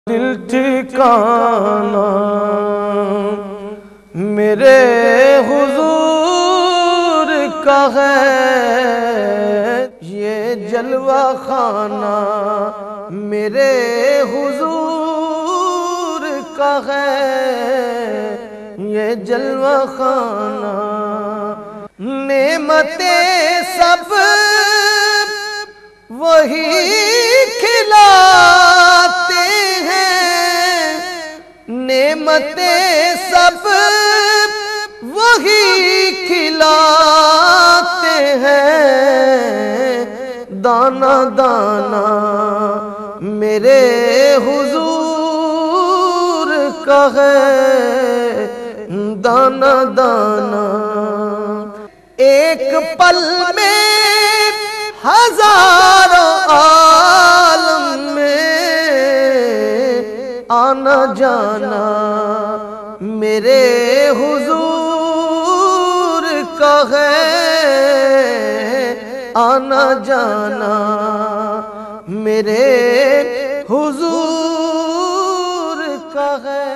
دل ٹھکانا میرے حضور کا ہے، یہ جلوہ خانہ میرے حضور کا ہے، یہ جلوہ خانہ نعمتیں سب وہی کھلاتے ہیں، نعمتیں سب وہی کھلاتے ہیں، دانا دانا میرے حضور کا ہے، دانا دانا ایک پل میں ہزاروں عالم میں آنا جانا میرے حضور کا ہے، آنا جانا میرے حضور کا ہے۔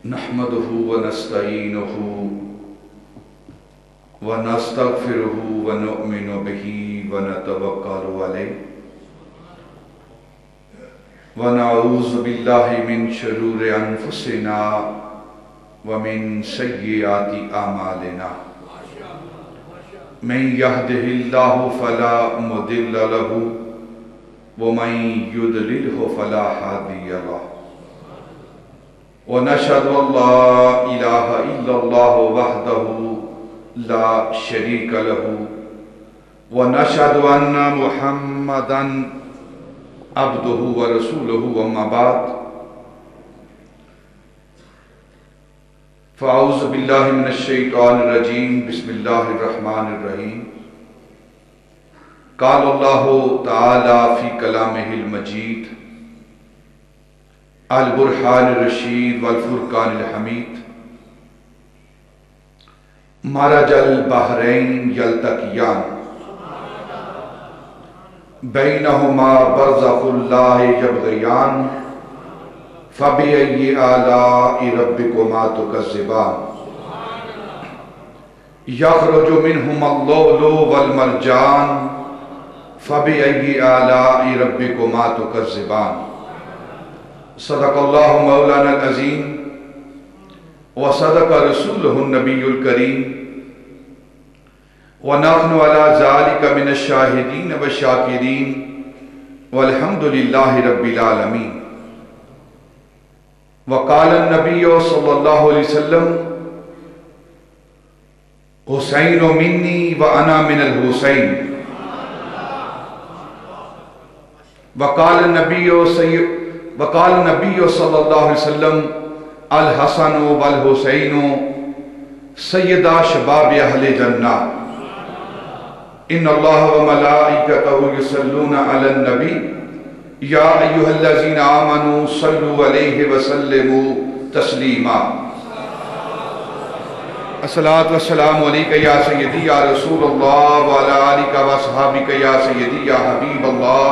نحمده ونستعینه ونستغفره ونؤمن به ونتوکل علیہ ونعوذ باللہ من شرور انفسنا ومن سیئات اعمالنا من یهده اللہ فلا مضل له ومن یضللہ فلا ہادی له ونشهد أن لا إله إلا الله وحده لا شريك له ونشهد أن محمدًا عبده ورسوله وما بعد فأعوذ بالله من الشيطان الرجيم بسم الله الرحمن الرحيم قال الله تعالى في كلامه المجيد البرحان الرشید والفرقان الحمید مرج البحرین یلتقیان بینہما برزخ اللہ یبغیان فبأي آلاء ربكما تكذبان یخرج منہما اللؤلؤ والمرجان فبأي آلاء ربكما تكذبان صدق اللہ مولانا العظیم وصدق رسولہ النبی الکریم ونحن علی ذلک من الشاہدین والشاکرین والحمد للہ رب العالمین وقال النبی صلی اللہ علیہ وسلم حسین منی وانا من الحسین وقال النبی صلی اللہ علیہ وسلم الحسن والحسین سیدہ شباب اہل جنہ ان اللہ وملائکتہ یصلون علی النبی یا ایہا الذین آمنوا صلوا علیہ وسلموا تسلیما الصلاۃ والسلام علیکہ یا سیدی یا رسول اللہ وعلی آلک واصحابک یا سیدی یا حبیب اللہ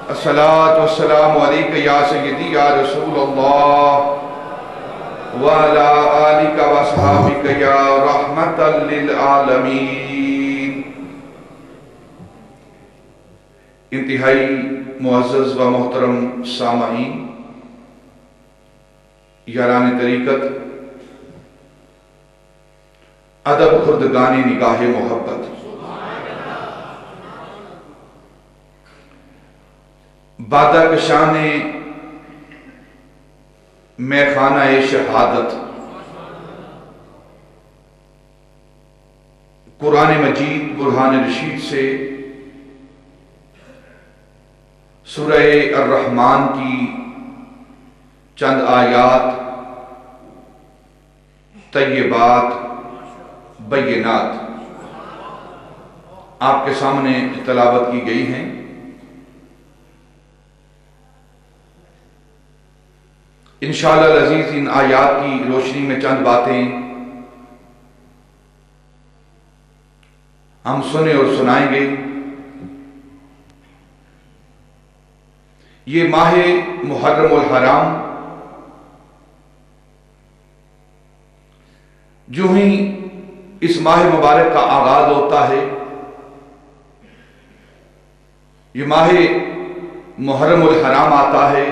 الصلاۃ والسلام علیکہ یا سیدی یا رسول اللہ وعلی آلک واصحابک یا رحمتا للعالمین۔ انتہائی معزز و محترم سامعین، یاران طریقت، ادب خردگان نگاہ محبت، بادہ کشان میخانہ شہادت، قرآن مجید برہان رشید سے سورہ الرحمن کی چند آیات طیبات بینات آپ کے سامنے تلاوت کی گئی ہیں۔ انشاءاللہ العزیز ان آیات کی روشنی میں چند باتیں ہم سنیں اور سنائیں گے۔ یہ ماہ محرم الحرام جو ہی اس ماہ مبارک کا آغاز ہوتا ہے، یہ ماہ محرم الحرام آتا ہے،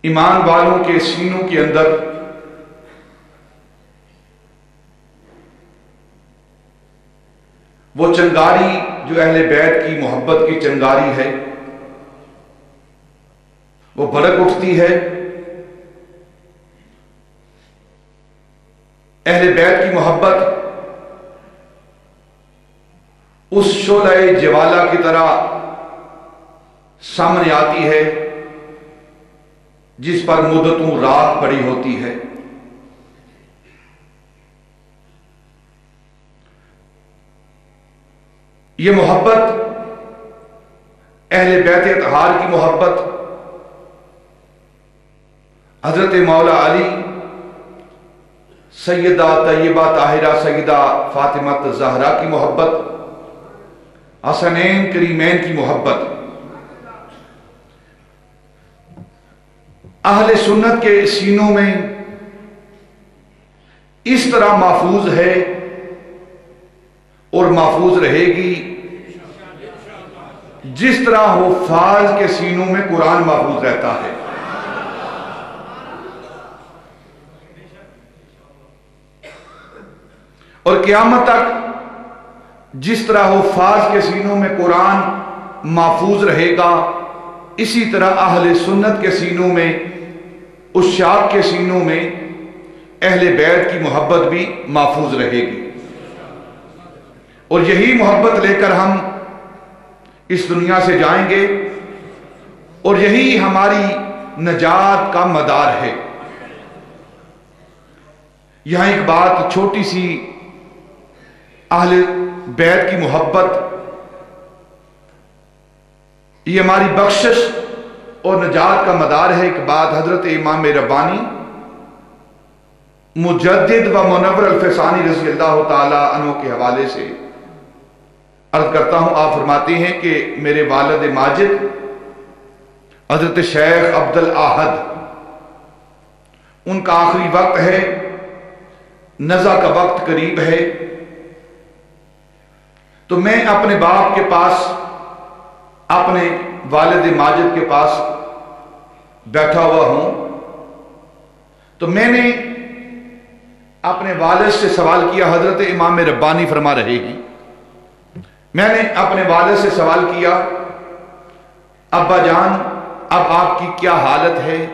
ایمان والوں کے سینوں کے اندر وہ چنگاری جو اہل بیت کی محبت کی چنگاری ہے وہ بھڑک اٹھتی ہے۔ اہل بیت کی محبت اس شعلہ جوالہ کی طرح سامنے آتی ہے جس پر مدتوں رات پڑی ہوتی ہے۔ یہ محبت اہل بیت اطہار کی محبت، حضرت مولا علی، سیدہ طیبہ طاہرہ سیدہ فاطمہ زہرا کی محبت، حسنین کریمین کی محبت اہل سنت کے سینوں میں اس طرح محفوظ ہے اور محفوظ رہے گی جس طرح حفاظ کے سینوں میں قرآن محفوظ رہتا ہے۔ اور قیامت تک جس طرح حفاظ کے سینوں میں قرآن محفوظ رہے گا، اسی طرح اہل سنت کے سینوں میں، عشاق کے سینوں میں اہل بیت کی محبت بھی محفوظ رہے گی۔ اور یہی محبت لے کر ہم اس دنیا سے جائیں گے اور یہی ہماری نجات کا مدار ہے۔ یہاں ایک بات چھوٹی سی، اہل بیت کی محبت یہ ہماری بخشش اور نجات کا مدار ہے۔ ایک بات حضرت امام ربانی مجدد و منور الفسانی رضی اللہ تعالی عنہ کے حوالے سے عرض کرتا ہوں۔ آپ فرماتے ہیں کہ میرے والد ماجد حضرت شیخ عبد الاحد، ان کا آخری وقت ہے، نزع کا وقت قریب ہے، تو میں اپنے باپ کے پاس، اپنے والد ماجد کے پاس بیٹھا ہوا ہوں، تو میں نے اپنے والد سے سوال کیا۔ حضرت امام ربانی فرما رہے ہیں، میں نے اپنے والد سے سوال کیا، ابا جان اب آپ کی کیا حالت ہے،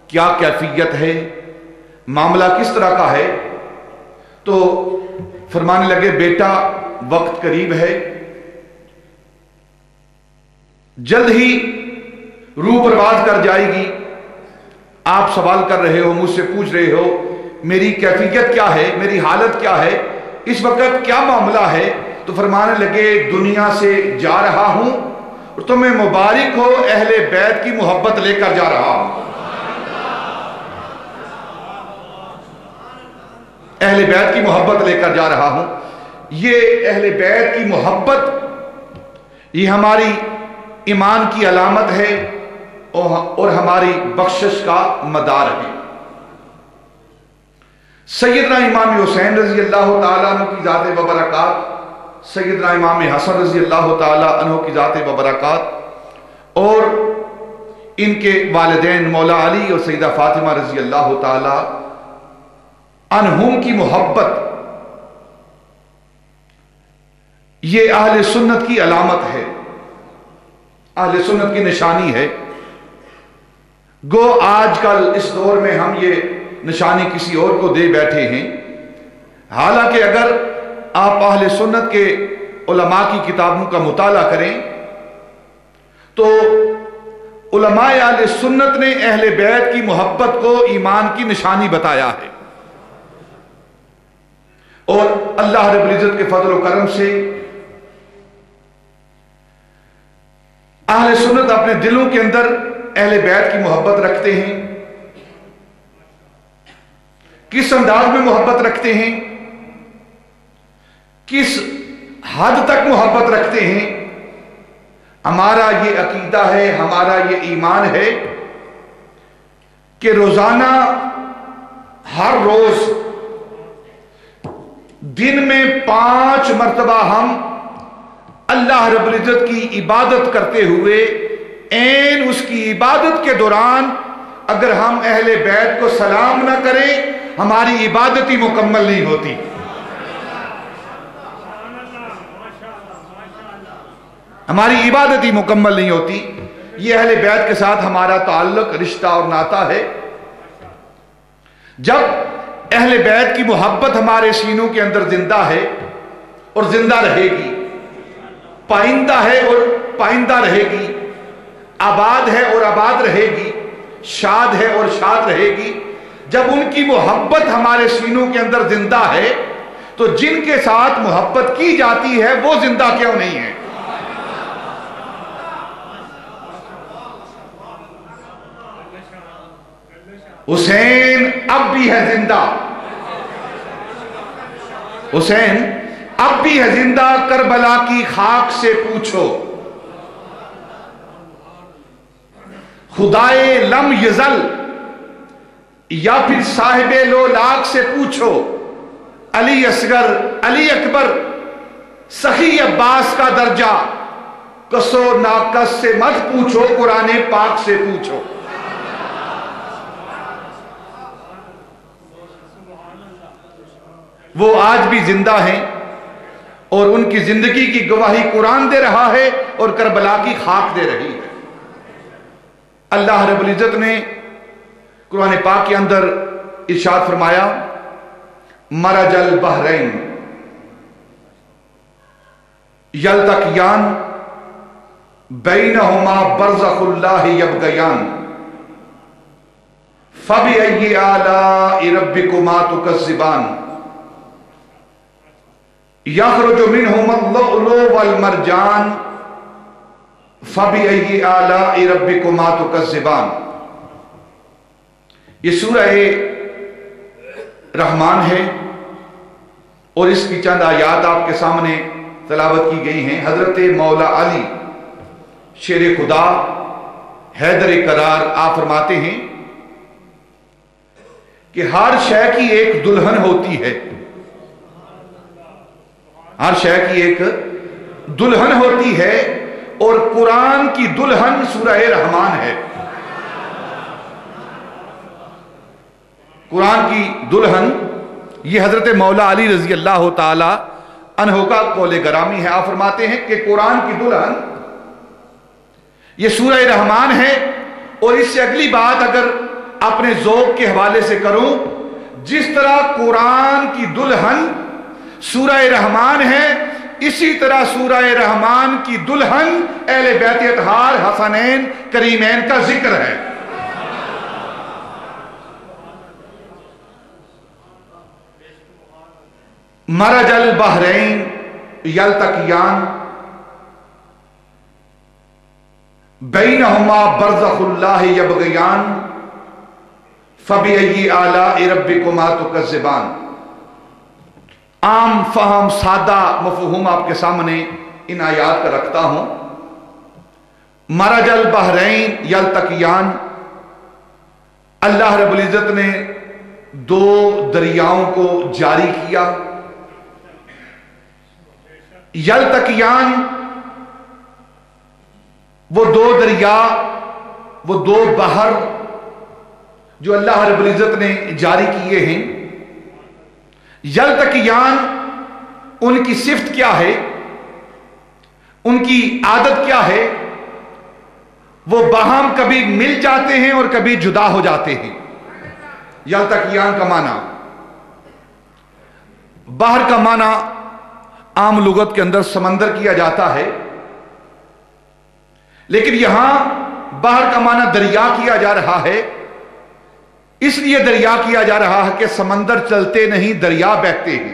کیا کیفیت ہے، معاملہ کس طرح کا ہے؟ تو فرمانے لگے، بیٹا وقت قریب ہے، جلد ہی روح پرواز کر جائے گی، آپ سوال کر رہے ہو، مجھ سے پوچھ رہے ہو میری کیفیت کیا ہے، میری حالت کیا ہے، اس وقت کیا معاملہ ہے؟ تو فرمانے لگے، دنیا سے جا رہا ہوں اور تمہیں مبارک ہو، اہل بیت کی محبت لے کر جا رہا ہوں۔ اہل بیت کی محبت لے کر جا رہا ہوں۔ یہ اہل بیت کی محبت یہ ہماری ایمان کی علامت ہے اور ہماری بخشش کا مدار ہے۔ سیدنا امام حسین رضی اللہ تعالیٰ عنہ کی ذات و برکات، سیدنا امام حسن رضی اللہ تعالیٰ عنہ کی ذات و برکات، اور ان کے والدین مولا علی اور سیدہ فاطمہ رضی اللہ تعالیٰ عنہم کی محبت یہ اہل سنت کی علامت ہے، اہل سنت کی نشانی ہے۔ گو آج کل اس دور میں ہم یہ نشانی کسی اور کو دے بیٹھے ہیں، حالانکہ اگر آپ اہل سنت کے علماء کی کتابوں کا مطالعہ کریں تو علماء اہل سنت نے اہل بیت کی محبت کو ایمان کی نشانی بتایا ہے، اور اللہ رب العزت کے فضل و کرم سے اہل سنت اپنے دلوں کے اندر اہل بیت کی محبت رکھتے ہیں۔ کس انداز میں محبت رکھتے ہیں؟ کس حد تک محبت رکھتے ہیں. ہمارا یہ عقیدہ ہے، ہمارا یہ ایمان ہے کہ روزانہ ہر روز دن میں 5 مرتبہ ہم اللہ رب العزت کی عبادت کرتے ہوئے عین اس کی عبادت کے دوران اگر ہم اہل بیت کو سلام نہ کریں ہماری عبادت ہی مکمل نہیں ہوتی. ہماری عبادت ہی مکمل نہیں ہوتی. یہ اہل بیت کے ساتھ ہمارا تعلق، رشتہ اور ناطہ ہے. جب اہل بیت کی محبت ہمارے سینوں کے اندر زندہ ہے اور زندہ رہے گی، پائندہ ہے اور پائندہ رہے گی، آباد ہے اور آباد رہے گی، شاد ہے اور شاد رہے گی. جب ان کی محبت ہمارے سینوں کے اندر زندہ ہے تو جن کے ساتھ محبت کی جاتی ہے وہ زندہ کیوں نہیں ہے؟ حسین اب بھی ہے زندہ، حسین اب بھی ہے زندہ، کربلا کی خاک سے پوچھو، خدائے لم یزل یا پھر صاحب لو لاک سے پوچھو، علی اصغر علی اکبر سخی عباس کا درجہ کسو ناقص سے مت پوچھو، قرآن پاک سے پوچھو. وہ آج بھی زندہ ہیں اور ان کی زندگی کی گواہی قرآن دے رہا ہے اور کربلا کی خاک دے رہی ہے. اللہ رب العزت نے قرآن پاک کے اندر ارشاد فرمایا، مرج البحرین یلتقیان بینہما برزخ اللہ یبغیان فبأی آلاء ربکما تکذبان یخرج منہما اللؤلؤ والمرجان فبأی آلاء ربکما تکذبان. یہ سورہ رحمان ہے اور اس کی چند آیات آپ کے سامنے تلاوت کی گئی ہیں. حضرت مولا علی شیر خدا حیدر قرار آپ فرماتے ہیں کہ ہر شے کی ایک دلہن ہوتی ہے، ہر شے کی ایک دلہن ہوتی ہے اور قرآن کی دلہن سورہ رحمان ہے. قرآن کی دلہن یہ حضرت مولا علی رضی اللہ تعالی عنہ کا قول گرامی ہے. آپ فرماتے ہیں کہ قرآن کی دلہن یہ سورہ رحمان ہے. اور اس سے اگلی بات اگر اپنے ذوق کے حوالے سے کروں، جس طرح قرآن کی دلہن سورہ رحمان ہے اسی طرح سورہ رحمان کی دلہن اہل بیت اطہار حسنین کریمین کا ذکر ہے. مرج البحرین یلتقیان بینہما برزخ اللہ یبغیان فبأی آلاء ربکما تکذبان. عام فہم سادہ مفہوم آپ کے سامنے ان آیات کا رکھتا ہوں. مرج البحرین یلتقیان، اللہ رب العزت نے 2 دریاؤں کو جاری کیا. یلتقیان وہ 2 دریا، وہ 2 بحر جو اللہ رب العزت نے جاری کیے ہیں. یلتقیان ان کی صفت کیا ہے، ان کی عادت کیا ہے؟ وہ باہم کبھی مل جاتے ہیں اور کبھی جدا ہو جاتے ہیں. یلتقیان کا معنی، بحر کا معنی عام لغت کے اندر سمندر کیا جاتا ہے، لیکن یہاں بحر کا معنی دریا کیا جا رہا ہے. اس لیے دریا کیا جا رہا ہے کہ سمندر چلتے نہیں، دریا بہتے ہیں.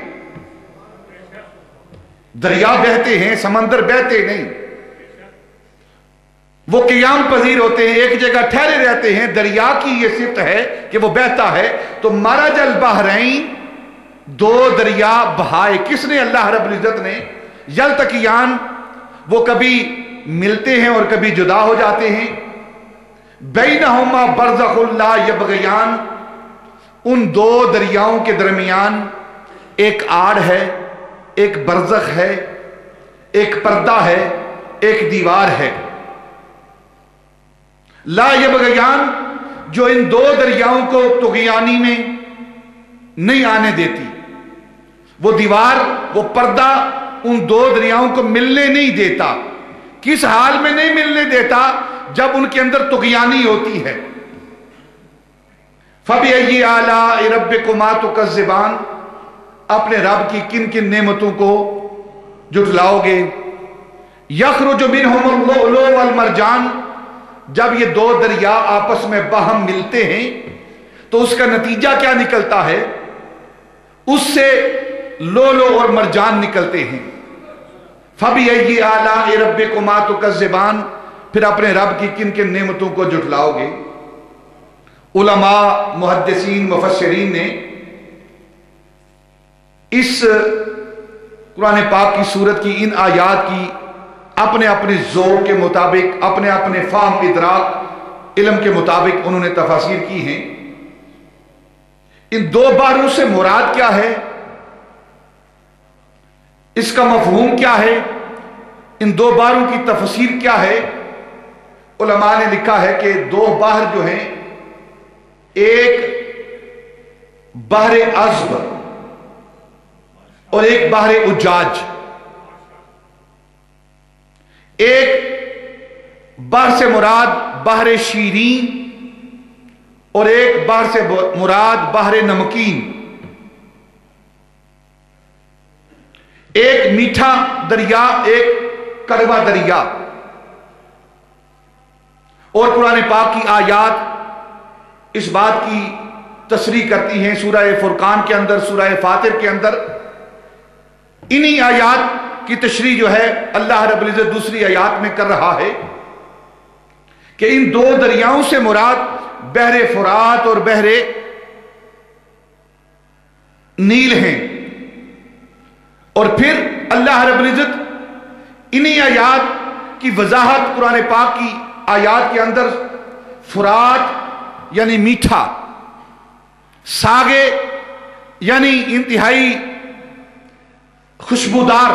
دریا بہتے ہیں، سمندر بہتے نہیں. وہ قیام پذیر ہوتے ہیں، ایک جگہ ٹھہرے رہتے ہیں. دریا کی یہ صفت ہے کہ وہ بہتا ہے. تو مرج البحرین دو دریا بہائے. کس نے؟ اللہ رب العزت نے. یلتقیان، وہ کبھی ملتے ہیں اور کبھی جدا ہو جاتے ہیں. بینہما برزخ لا یبغیان، ان دو دریاؤں کے درمیان ایک آڑ ہے، ایک برزخ ہے، ایک پردہ ہے، ایک دیوار ہے. لا یبغیان، جو ان دو دریاؤں کو طغیانی میں نہیں آنے دیتی. وہ دیوار، وہ پردہ ان دو دریاؤں کو ملنے نہیں دیتا. کس حال میں نہیں ملنے دیتا؟ جب ان کے اندر طغیانی ہوتی ہے. فَبِأَيِّ آلَاءِ رَبِّكُمَا تُكَذِّبَانِ، اپنے رب کی کن کن نعمتوں کو جھٹلاؤ گے. يَخْرُجُ مِنْهُمُ اللُّؤْلُؤُ وَالْمَرْجَانُ، جب یہ دو دریا آپس میں باہم ملتے ہیں تو اس کا نتیجہ کیا نکلتا ہے؟ اس سے لولو اور مرجان نکلتے ہیں. فَبِأَيِّ آلَاءِ رَبِّكُمَا تُكَذِّبَانِ، پھر اپنے رب کی کن کن نعمتوں کو جھٹلاؤ گے. علماء، محدثین، مفسرین نے اس قرآن پاک کی سورت کی ان آیات کی اپنے اپنے ذوق کے مطابق، اپنے اپنے فہم، ادراک، علم کے مطابق انہوں نے تفاسیر کی ہیں. ان دو بحروں سے مراد کیا ہے؟ اس کا مفہوم کیا ہے؟ ان دو بحروں کی تفسیر کیا ہے؟ علماء نے لکھا ہے کہ دو بحر جو ہیں، ایک بحر عذب اور ایک بحر اجاج. ایک بحر سے مراد بحر شیرین اور ایک بحر سے مراد بحر نمکین. ایک میٹھا دریا، ایک کڑوا دریا. اور قرآن پاک کی آیات اس بات کی تصریح کرتی ہیں. سورہ فرقان کے اندر، سورہ فاطر کے اندر انہی آیات کی تشریح جو ہے اللہ رب العزت دوسری آیات میں کر رہا ہے کہ ان دو دریاؤں سے مراد بحر فرات اور بحر نیل ہیں. اور پھر اللہ رب العزت انہی آیات کی وضاحت قرآن پاک کی آیات کے اندر فرات یعنی میٹھا، ساگے یعنی انتہائی خوشبودار،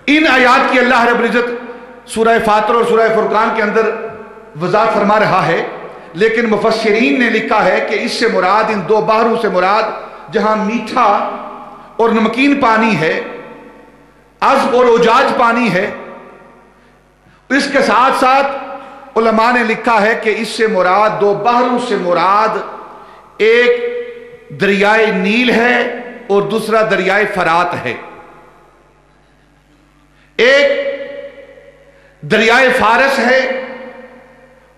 ان آیات کی اللہ رب العزت سورہ فاطر اور سورہ فرقان کے اندر وضاحت فرما رہا ہے. لیکن مفسرین نے لکھا ہے کہ اس سے مراد، ان دو بحروں سے مراد جہاں میٹھا اور نمکین پانی ہے، عذب اور اجاج پانی ہے، اس کے ساتھ ساتھ علماء نے لکھا ہے کہ اس سے مراد، دو بحروں سے مراد ایک دریائے نیل ہے اور دوسرا دریائے فرات ہے. ایک دریائے فارس ہے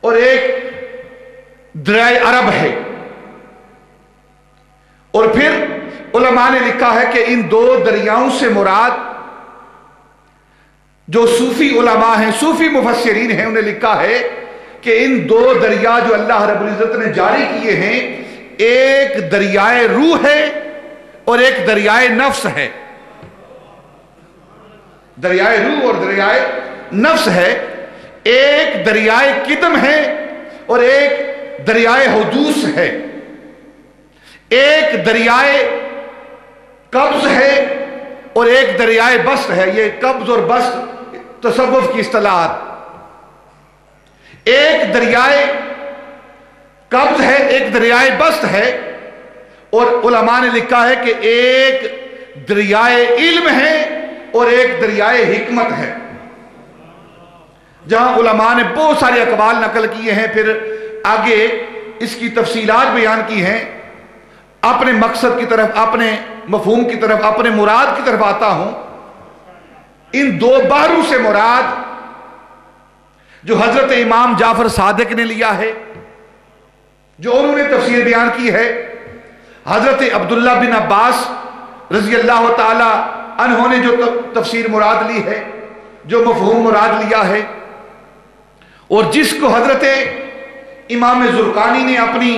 اور ایک دریائے عرب ہے. اور پھر علماء نے لکھا ہے کہ ان دو دریاؤں سے مراد، جو صوفی علماء ہیں، صوفی مفسرین ہیں، انہیں لکھا ہے کہ ان دو دریا جو اللہ رب العزت نے جاری کیے ہیں، ایک دریائے روح ہے اور ایک دریائے نفس ہے. دریائے روح اور دریائے نفس ہے. ایک دریائے قدم ہے اور ایک دریائے حدوث ہے. ایک دریائے قبض ہے اور ایک دریائے بسط ہے. یہ قبض اور بسط تصوف کی اصطلاحات. ایک دریائے قبض ہے، ایک دریائے بسط ہے. اور علماء نے لکھا ہے کہ ایک دریائے علم ہے اور ایک دریائے حکمت ہے. جہاں علماء نے بہت سارے اقوال نقل کیے ہیں، پھر آگے اس کی تفصیلات بیان کی ہیں. اپنے مقصد کی طرف، اپنے مفہوم کی طرف، اپنے مراد کی طرف آتا ہوں. ان دو بحروں سے مراد جو حضرت امام جعفر صادق نے لیا ہے، جو انہوں نے تفسیر بیان کی ہے، حضرت عبداللہ بن عباس رضی اللہ تعالی عنہ نے جو تفسیر مراد لی ہے، جو مفہوم مراد لیا ہے، اور جس کو حضرت امام زرقانی نے اپنی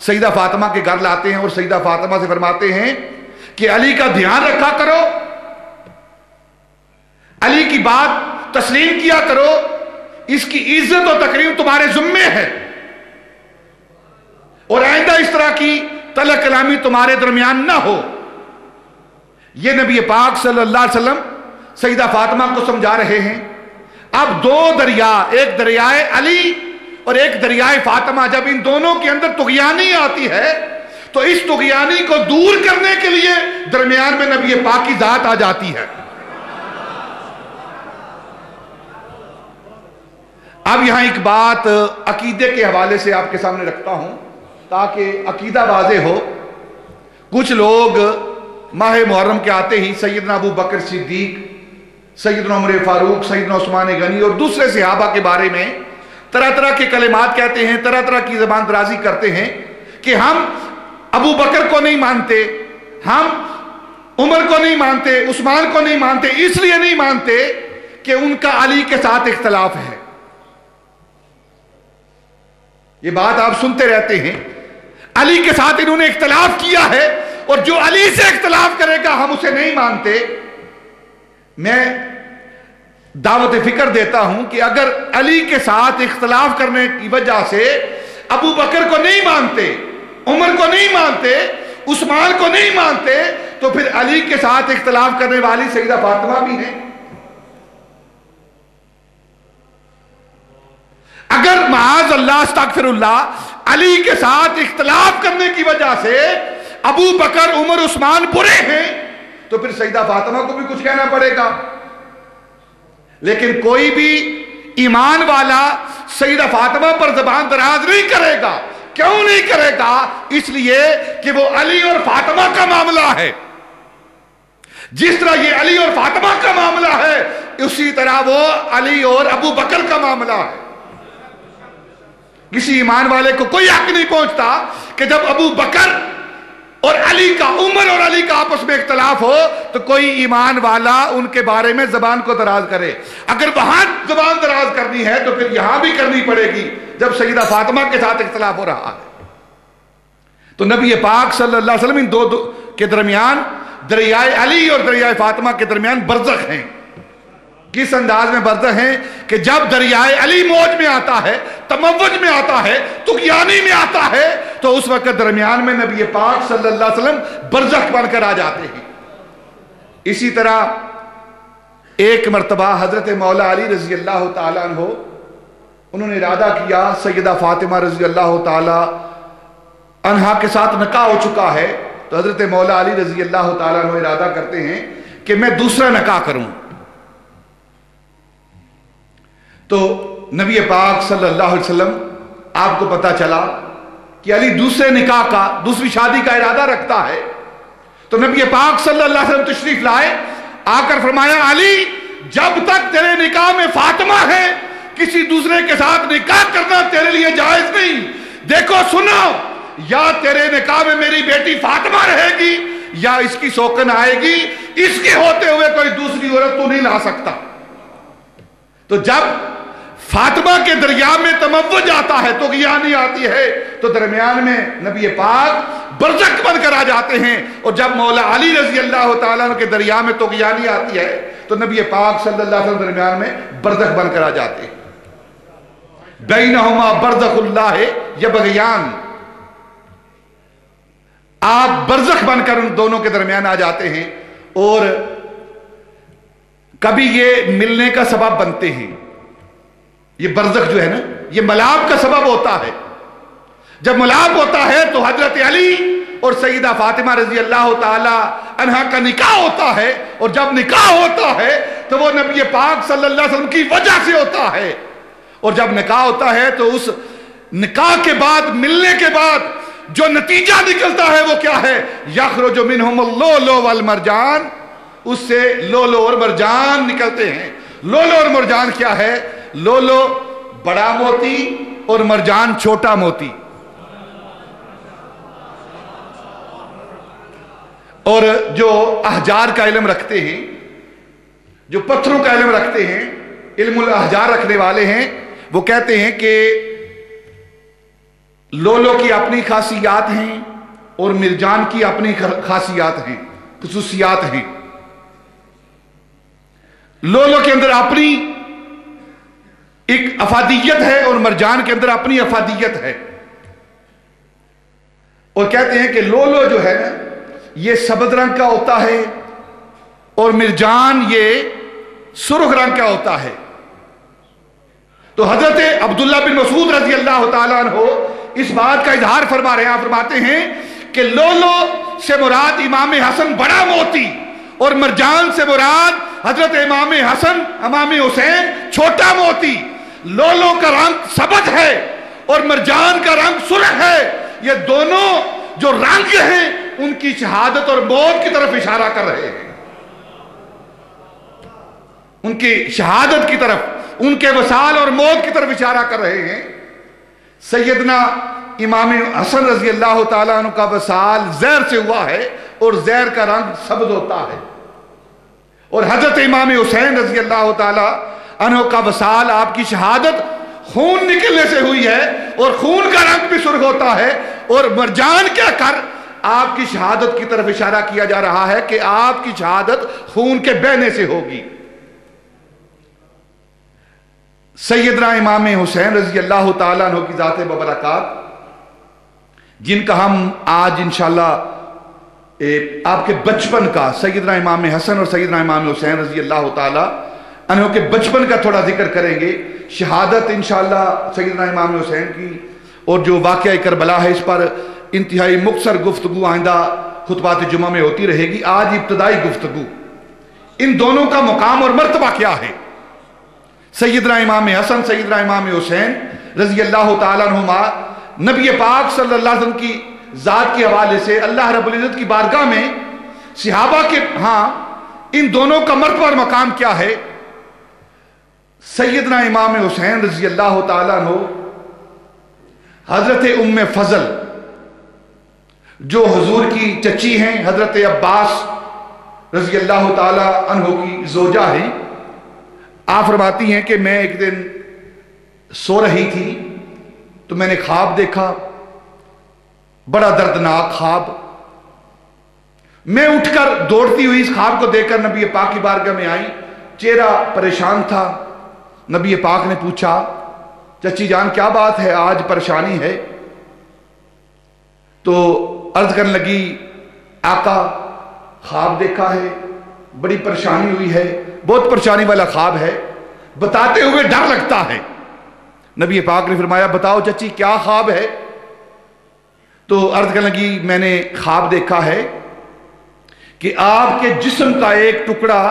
سیدہ فاطمہ کے گھر لاتے ہیں اور سیدہ فاطمہ سے فرماتے ہیں کہ علی کا دھیان رکھا کرو، علی کی بات تسلیم کیا کرو، اس کی عزت و تکریم تمہارے ذمے ہے، اور آئندہ اس طرح کی طلع کلامی تمہارے درمیان نہ ہو۔ یہ نبی پاک صلی اللہ علیہ وسلم سیدہ فاطمہ کو سمجھا رہے ہیں۔ اب دو دریا، ایک دریائے علی اور ایک دریائے فاطمہ، جب ان دونوں کے اندر طغیانی آتی ہے تو اس طغیانی کو دور کرنے کے لیے درمیان میں نبی پاک کی ذات آ جاتی ہے۔ اب یہاں ایک بات عقیدے کے حوالے سے آپ کے سامنے رکھتا ہوں تاکہ عقیدہ واضح ہو۔ کچھ لوگ ماہ محرم کے آتے ہی سیدنا ابو بکر صدیق، سیدنا عمر فاروق، سیدنا عثمان غنی اور دوسرے صحابہ کے بارے میں طرح طرح کے کلمات کہتے ہیں، طرح طرح کی زبان درازی کرتے ہیں کہ ہم ابو بکر کو نہیں مانتے، ہم عمر کو نہیں مانتے، عثمان کو نہیں مانتے، اس لیے نہیں مانتے کہ ان کا علی کے ساتھ اختلاف ہے۔ یہ بات آپ سنتے رہتے ہیں، علی کے ساتھ انہوں نے اختلاف کیا ہے اور جو علی سے اختلاف کرے گا ہم اسے نہیں مانتے۔ میں دعوت فکر دیتا ہوں کہ اگر علی کے ساتھ اختلاف کرنے کی وجہ سے ابو بکر کو نہیں مانتے، عمر کو نہیں مانتے، عثمان کو نہیں مانتے، تو پھر علی کے ساتھ اختلاف کرنے والی سیدہ فاطمہ بھی ہیں۔ اگر معاذ اللہ استغفر اللہ علی کے ساتھ اختلاف کرنے کی وجہ سے ابو بکر، عمر، عثمان برے ہیں تو پھر سیدہ فاطمہ کو بھی کچھ کہنا پڑے گا۔ لیکن کوئی بھی ایمان والا سیدہ فاطمہ پر زبان دراز نہیں کرے گا۔ کیوں نہیں کرے گا؟ اس لیے کہ وہ علی اور فاطمہ کا معاملہ ہے۔ جس طرح یہ علی اور فاطمہ کا معاملہ ہے، اسی طرح وہ علی اور ابو بکر کا معاملہ ہے۔ کسی ایمان والے کو کوئی حق نہیں پہنچتا کہ جب ابو بکر اور علی کا، عمر اور علی کا آپس میں اختلاف ہو تو کوئی ایمان والا ان کے بارے میں زبان کو دراز کرے۔ اگر وہاں زبان دراز کرنی ہے تو پھر یہاں بھی کرنی پڑے گی جب سیدہ فاطمہ کے ساتھ اختلاف ہو رہا ہے۔ تو نبی پاک صلی اللہ علیہ وسلم ان دو کے درمیان، دریائے علی اور دریائے فاطمہ کے درمیان برزخ ہیں۔ کس انداز میں برزخ ہیں کہ جب دریائے علی موج میں آتا ہے، تموج میں آتا ہے، طغیانی میں آتا ہے، تو اس وقت درمیان میں نبی پاک صلی اللہ علیہ وسلم برزخ بن کر آ جاتے ہیں۔ اسی طرح ایک مرتبہ حضرت مولا علی رضی اللہ تعالیٰ عنہ، انہوں نے ارادہ کیا، سیدہ فاطمہ رضی اللہ تعالیٰ عنہا کے ساتھ نکاح ہو چکا ہے، تو حضرت مولا علی رضی اللہ تعالیٰ عنہ ارادہ کرتے ہیں کہ میں دوسرا نکاح کروں۔ تو نبی پاک صلی اللہ علیہ وسلم، آپ کو پتا چلا کہ علی دوسرے نکاح کا، دوسری شادی کا ارادہ رکھتا ہے، تو نبی پاک صلی اللہ علیہ وسلم تشریف لائے، آ کر فرمایا علی جب تک تیرے نکاح میں فاطمہ ہے کسی دوسرے کے ساتھ نکاح کرنا تیرے لیے جائز نہیں۔ دیکھو سنو، یا تیرے نکاح میں میری بیٹی فاطمہ رہے گی یا اس کی سوکن آئے گی، اس کے ہوتے ہوئے کوئی دوسری عورت تو نہیں لا سکتا۔ تو جب فاطمہ کے دریا میں تموج آتا ہے، طغیانی آتی ہے، تو درمیان میں نبی پاک برزخ بن کر آ جاتے ہیں، اور جب مولا علی رضی اللہ تعالیٰ عنہ کے دریا میں طغیانی آتی ہے تو نبی پاک صلی اللہ علیہ وسلم درمیان میں برزخ بن کر آ جاتے ہیں۔ بینہما برزخ اللہ یبغیان، آپ برزخ بن کر ان دونوں کے درمیان آ جاتے ہیں، اور کبھی یہ ملنے کا سبب بنتے ہیں۔ یہ برزخ جو ہے نا، یہ ملاپ کا سبب ہوتا ہے۔ جب ملاپ ہوتا ہے تو حضرت علی اور سیدہ فاطمہ رضی اللہ تعالی عنہا کا نکاح ہوتا ہے، اور جب نکاح ہوتا ہے تو وہ نبی پاک صلی اللہ علیہ وسلم کی وجہ سے ہوتا ہے، اور جب نکاح ہوتا ہے تو اس نکاح کے بعد، ملنے کے بعد جو نتیجہ نکلتا ہے وہ کیا ہے؟ یخرج منہم اللؤلؤ والمرجان، اس سے لولو اور مرجان نکلتے ہیں۔ لولو اور مرجان کیا ہے؟ لولو بڑا موتی اور مرجان چھوٹا موتی۔ اور جو احجار کا علم رکھتے ہیں، جو پتھروں کا علم رکھتے ہیں، علم الاحجار رکھنے والے ہیں، وہ کہتے ہیں کہ لولو کی اپنی خاصیات ہیں اور مرجان کی اپنی خاصیات ہیں، خصوصیات ہیں۔ لولو کے اندر اپنی ایک افادیت ہے اور مرجان کے اندر اپنی افادیت ہے، اور کہتے ہیں کہ لولو جو ہے نا یہ سبز رنگ کا ہوتا ہے اور مرجان یہ سرخ رنگ کا ہوتا ہے۔ تو حضرت عبداللہ بن مسعود رضی اللہ تعالیٰ عنہ اس بات کا اظہار فرما رہے ہیں، آپ فرماتے ہیں کہ لولو سے مراد امام حسن بڑا موتی اور مرجان سے مراد حضرت امام حسن امام حسین چھوٹا موتی۔ لولو کا رنگ سبز ہے اور مرجان کا رنگ سرخ ہے، یہ دونوں جو رنگ ہیں ان کی شہادت اور موت کی طرف اشارہ کر رہے ہیں، ان کی شہادت کی طرف، ان کے وصال اور موت کی طرف اشارہ کر رہے ہیں۔ سیدنا امام حسن رضی اللہ تعالیٰ عنہ کا وصال زہر سے ہوا ہے اور زہر کا رنگ سبز ہوتا ہے، اور حضرت امام حسین رضی اللہ تعالیٰ عنہ کا وصال، آپ کی شہادت خون نکلنے سے ہوئی ہے اور خون کا رنگ بھی سرخ ہوتا ہے، اور مرجان کیا کر آپ کی شہادت کی طرف اشارہ کیا جا رہا ہے کہ آپ کی شہادت خون کے بہنے سے ہوگی۔ سیدنا امام حسین رضی اللہ تعالیٰ عنہ کی ذات مبارکات، جن کا ہم آج انشاءاللہ آپ کے بچپن کا، سیدنا امام حسن اور سیدنا امام حسین رضی اللہ تعالیٰ عنہ کے بچپن کا تھوڑا ذکر کریں گے۔ شہادت انشاءاللہ سیدنا امام حسین کی اور جو واقعہ کربلا ہے اس پر انتہائی مختصر گفتگو آئندہ خطبات جمعہ میں ہوتی رہے گی۔ آج ابتدائی گفتگو ان دونوں کا مقام اور مرتبہ کیا ہے۔ سیدنا امام حسن سیدنا امام حسین رضی اللہ تعالیٰ عنہما نبی پاک صلی اللہ علیہ وسلم کی ذات کے حوالے سے اللہ رب العزت کی بارگاہ میں صحابہ کے ہاں ان دونوں کا مرتبہ اور مقام کیا ہے۔ سیدنا امام حسین رضی اللہ تعالیٰ عنہ حضرت ام فضل جو حضور کی چچی ہیں، حضرت عباس رضی اللہ تعالیٰ عنہ کی زوجہ ہیں، آپ فرماتی ہیں کہ میں ایک دن سو رہی تھی تو میں نے خواب دیکھا، بڑا دردناک خواب۔ میں اٹھ کر دوڑتی ہوئی اس خواب کو دیکھ کر نبی پاک کی بارگاہ میں آئی، چہرہ پریشان تھا۔ نبی پاک نے پوچھا چچی جان کیا بات ہے، آج پریشانی ہے؟ تو عرض کرنے لگی آقا خواب دیکھا ہے، بڑی پریشانی ہوئی ہے، بہت پریشانی والا خواب ہے، بتاتے ہوئے ڈر لگتا ہے۔ نبی پاک نے فرمایا بتاؤ چچی کیا خواب ہے؟ تو عرض کرنے لگی میں نے خواب دیکھا ہے کہ آپ کے جسم کا ایک ٹکڑا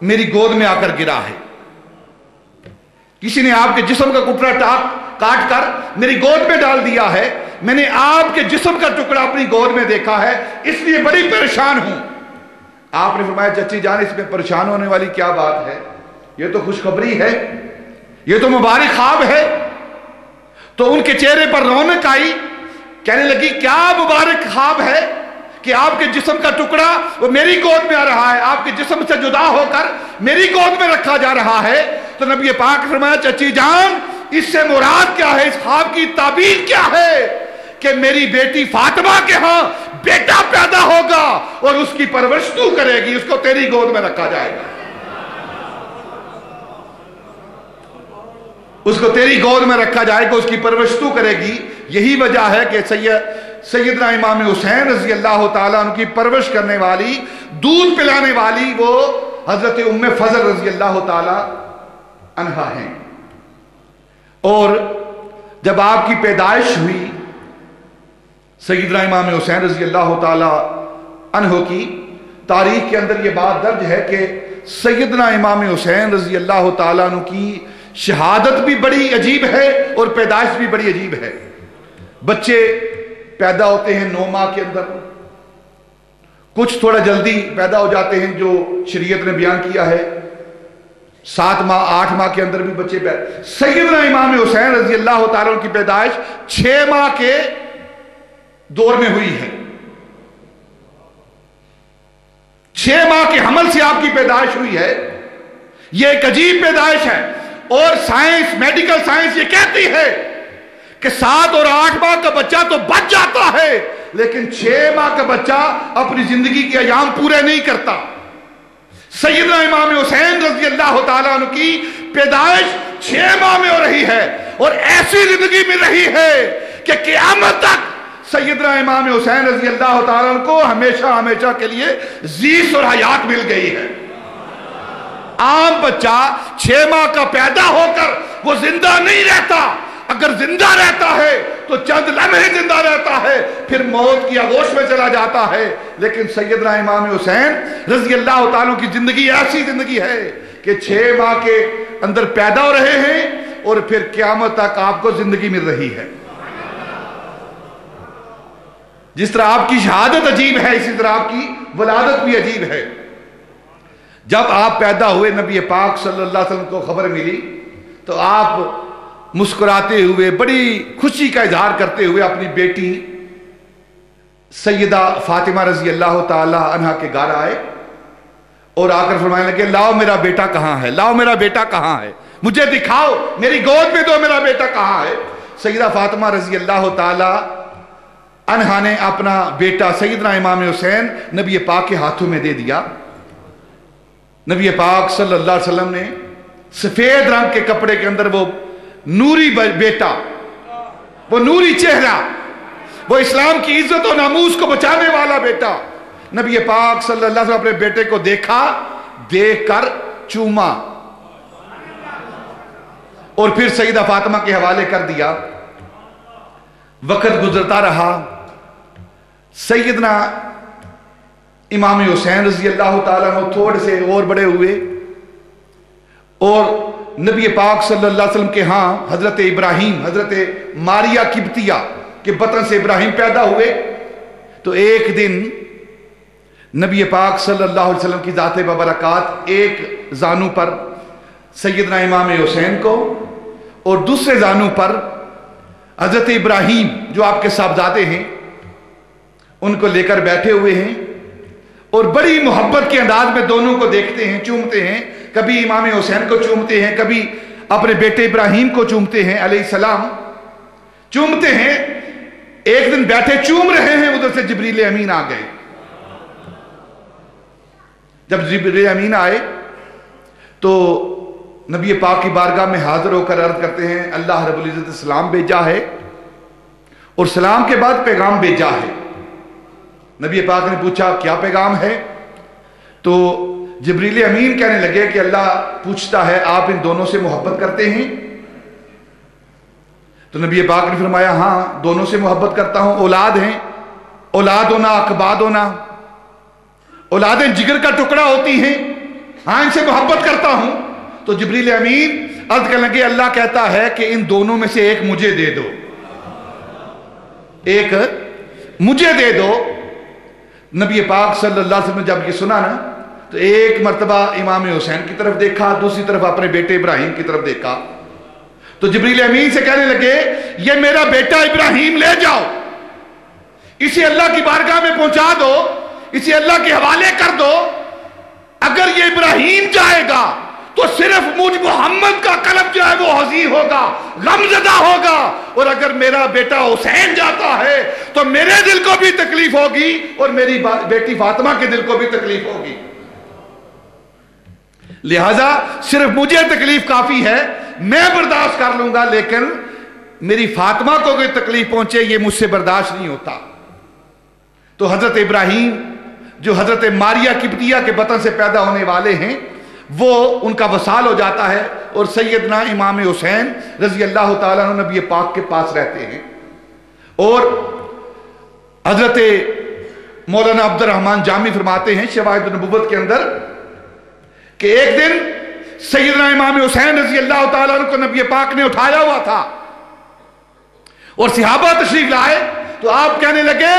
میری گود میں آ کر گرا ہے، کسی نے آپ کے جسم کا ٹکڑا کاٹ کر میری گود میں ڈال دیا ہے، میں نے آپ کے جسم کا ٹکڑا اپنی گود میں دیکھا ہے، اس لیے بڑی پریشان ہوں۔ آپ نے فرمایا چچی جان اس میں پریشان ہونے والی کیا بات ہے، یہ تو خوشخبری ہے، یہ تو مبارک خواب ہے۔ تو ان کے چہرے پر رونق آئی، کہنے لگی کیا مبارک خواب ہے کہ آپ کے جسم کا ٹکڑا وہ میری گود میں آ رہا ہے، آپ کے جسم سے جدا ہو کر میری گود میں رکھا جا رہا ہے۔ تو نبی پاک نے فرمایا چچی جان اس سے مراد کیا ہے، اس خواب کی تعبیر کیا ہے کہ میری بیٹی فاطمہ کے ہاں بیٹا پیدا ہوگا اور اس کی پرورش تو کرے گی، اس کو تیری گود میں رکھا جائے گا، اس کو تیری گود میں رکھا جائے گا، اس کی پرورش تو کرے گی۔ یہی وجہ ہے کہ سیدنا امام حسین رضی اللہ تعالیٰ عنہ کی پرورش کرنے والی، دودھ پلانے والی وہ حضرت ام فضل رضی اللہ تعالیٰ عنہا ہیں۔ اور جب آپ کی پیدائش ہوئی سیدنا امام حسین رضی اللہ تعالیٰ عنہ کی تاریخ کے اندر یہ بات درج ہے کہ سیدنا امام حسین رضی اللہ تعالیٰ عنہ کی شہادت بھی بڑی عجیب ہے اور پیدائش بھی بڑی عجیب ہے۔ بچے پیدا ہوتے ہیں 9 ماہ کے اندر، کچھ تھوڑا جلدی پیدا ہو جاتے ہیں جو شریعت نے بیان کیا ہے، 7 ماہ 8 ماہ کے اندر بھی بچے پیدا۔ سیدنا امام حسین رضی اللہ تعالیٰ عنہ کی پیدائش 6 ماہ کے دور میں ہوئی ہے، 6 ماہ کے حمل سے آپ کی پیدائش ہوئی ہے۔ یہ ایک عجیب پیدائش ہے، اور سائنس، میڈیکل سائنس یہ کہتی ہے کہ 7 اور 8 ماہ کا بچہ تو بچ جاتا ہے لیکن 6 ماہ کا بچہ اپنی زندگی کے ایام پورے نہیں کرتا۔ سیدنا امام حسین رضی اللہ تعالیٰ عنہ کی پیدائش 6 ماہ میں ہو رہی ہے اور ایسی زندگی مل رہی ہے کہ قیامت تک سیدنا امام حسین رضی اللہ تعالیٰ عنہ کو ہمیشہ ہمیشہ کے لیے زیست اور حیات مل گئی ہے۔ عام بچہ 6 ماہ کا پیدا ہو کر وہ زندہ نہیں رہتا، اگر زندہ رہتا ہے تو چند لمحے زندہ رہتا ہے پھر موت کی آغوش میں چلا جاتا ہے، لیکن سیدنا امام حسین رضی اللہ تعالیٰ کی زندگی ایسی زندگی ہے کہ 6 ماہ کے اندر پیدا ہو رہے ہیں اور پھر قیامت تک آپ کو زندگی مل رہی ہے۔ جس طرح آپ کی شہادت عجیب ہے اسی طرح آپ کی ولادت بھی عجیب ہے۔ جب آپ پیدا ہوئے نبی پاک صلی اللہ علیہ وسلم کو خبر ملی تو آپ مسکراتے ہوئے بڑی خوشی کا اظہار کرتے ہوئے اپنی بیٹی سیدہ فاطمہ رضی اللہ تعالی عنہا کے گھر آئے اور آ کر فرمانے لگے لاؤ میرا بیٹا کہاں ہے، لاؤ میرا بیٹا کہاں ہے، مجھے دکھاؤ، میری گود میں دو میرا بیٹا کہاں ہے۔ سیدہ فاطمہ رضی اللہ تعالی عنہا نے اپنا بیٹا سیدنا امام حسین نبی پاک کے ہاتھوں میں دے دیا۔ نبی پاک صلی اللہ علیہ وسلم نے سفید رنگ کے کپڑے کے اندر وہ نوری بیٹا، وہ نوری چہرہ، وہ اسلام کی عزت و ناموس کو بچانے والا بیٹا، نبی پاک صلی اللہ علیہ وسلم اپنے بیٹے کو دیکھا، دیکھ کر چوما اور پھر سیدہ فاطمہ کے حوالے کر دیا۔ وقت گزرتا رہا، سیدنا امام حسین رضی اللہ تعالیٰ عنہ تھوڑے سے اور بڑے ہوئے اور نبی پاک صلی اللہ علیہ وسلم کے ہاں حضرت ابراہیم، حضرت ماریہ قبطیہ کے بطن سے ابراہیم پیدا ہوئے۔ تو ایک دن نبی پاک صلی اللہ علیہ وسلم کی ذات ببرکات ایک زانو پر سیدنا امام حسین کو اور دوسرے زانو پر حضرت ابراہیم جو آپ کے صاحبزادے ہیں ان کو لے کر بیٹھے ہوئے ہیں اور بڑی محبت کے انداز میں دونوں کو دیکھتے ہیں، چومتے ہیں، کبھی امام حسین کو چومتے ہیں، کبھی اپنے بیٹے ابراہیم کو چومتے ہیں علیہ السلام، چومتے ہیں۔ ایک دن بیٹھے چوم رہے ہیں، ادھر سے جبریل امین آ گئے۔ جب جبریل امین آئے تو نبی پاک کی بارگاہ میں حاضر ہو کر عرض کرتے ہیں اللہ رب العزت سلام بھیجا ہے اور سلام کے بعد پیغام بھیجا ہے۔ نبی پاک نے پوچھا کیا پیغام ہے؟ تو جبریل امین کہنے لگے کہ اللہ پوچھتا ہے آپ ان دونوں سے محبت کرتے ہیں؟ تو نبی پاک نے فرمایا ہاں دونوں سے محبت کرتا ہوں، اولاد ہیں، اولاد ہونا اقباد ہونا، اولادیں جگر کا ٹکڑا ہوتی ہیں، ہاں ان سے محبت کرتا ہوں۔ تو جبریل امین عرض کرنے لگے اللہ کہتا ہے کہ ان دونوں میں سے ایک مجھے دے دو، ایک مجھے دے دو۔ نبی پاک صلی اللہ علیہ وسلم نے جب یہ سنا نا تو ایک مرتبہ امام حسین کی طرف دیکھا، دوسری طرف اپنے بیٹے ابراہیم کی طرف دیکھا تو جبریل امین سے کہنے لگے یہ میرا بیٹا ابراہیم لے جاؤ، اسے اللہ کی بارگاہ میں پہنچا دو، اسے اللہ کے حوالے کر دو، اگر یہ ابراہیم جائے گا تو صرف مجھ محمد کا قلب جو ہے وہ حزین ہوگا، غمزدہ ہوگا، اور اگر میرا بیٹا حسین جاتا ہے تو میرے دل کو بھی تکلیف ہوگی اور میری بیٹی فاطمہ کے دل کو بھی تکلیف ہوگی، لہذا صرف مجھے تکلیف کافی ہے، میں برداشت کر لوں گا، لیکن میری فاطمہ کو کوئی تکلیف پہنچے یہ مجھ سے برداشت نہیں ہوتا۔ تو حضرت ابراہیم جو حضرت ماریہ قبطیہ کے بطن سے پیدا ہونے والے ہیں وہ ان کا وصال ہو جاتا ہے اور سیدنا امام حسین رضی اللہ تعالیٰ عنہ نبی پاک کے پاس رہتے ہیں۔ اور حضرت مولانا عبد الرحمن جامی فرماتے ہیں شواہد النبوت کے اندر کہ ایک دن سیدنا امام حسین رضی اللہ تعالیٰ عنہ کو نبی پاک نے اٹھایا ہوا تھا اور صحابہ تشریف لائے تو آپ کہنے لگے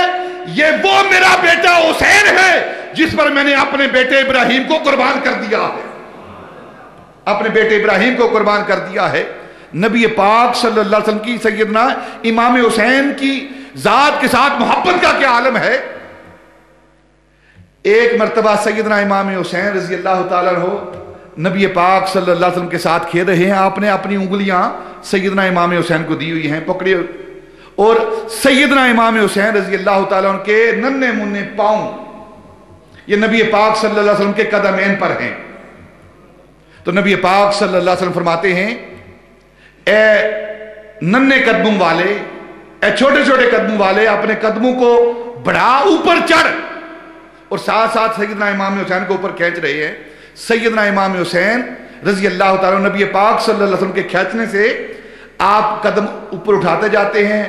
یہ وہ میرا بیٹا حسین ہے جس پر میں نے اپنے بیٹے ابراہیم کو قربان کر دیا ہے، اپنے بیٹے ابراہیم کو قربان کر دیا ہے۔ نبی پاک صلی اللہ علیہ وسلم کی سیدنا امام حسین کی ذات کے ساتھ محبت کا کیا عالم ہے۔ ایک مرتبہ سیدنا امام حسین رضی اللہ تعالیٰ عنہ نبی پاک صلی اللہ علیہ وسلم کے ساتھ کھیل رہے ہیں. آپ نے اپنی انگلیاں سیدنا امام حسین کو دی ہوئی ہیں, پکڑے, اور سیدنا امام حسین رضی اللہ تعالیٰ عنہ کے ننھے منھے پاؤں یہ نبی پاک صلی اللہ علیہ وسلم کے قدمین پر ہیں. تو نبی پاک صلی اللہ علیہ وسلم فرماتے ہیں, اے ننھے قدموں والے, اے چھوٹے چھوٹے قدموں والے, اپنے قدموں کو بڑھا, اوپر چڑھ, اور ساتھ ساتھ سیدنا امام حسین کو اوپر کھینچ رہے ہیں. سیدنا امام حسین رضی اللہ تعالیٰ نبی پاک صلی اللہ علیہ وسلم کے کھینچنے سے آپ قدم اوپر اٹھاتے جاتے ہیں,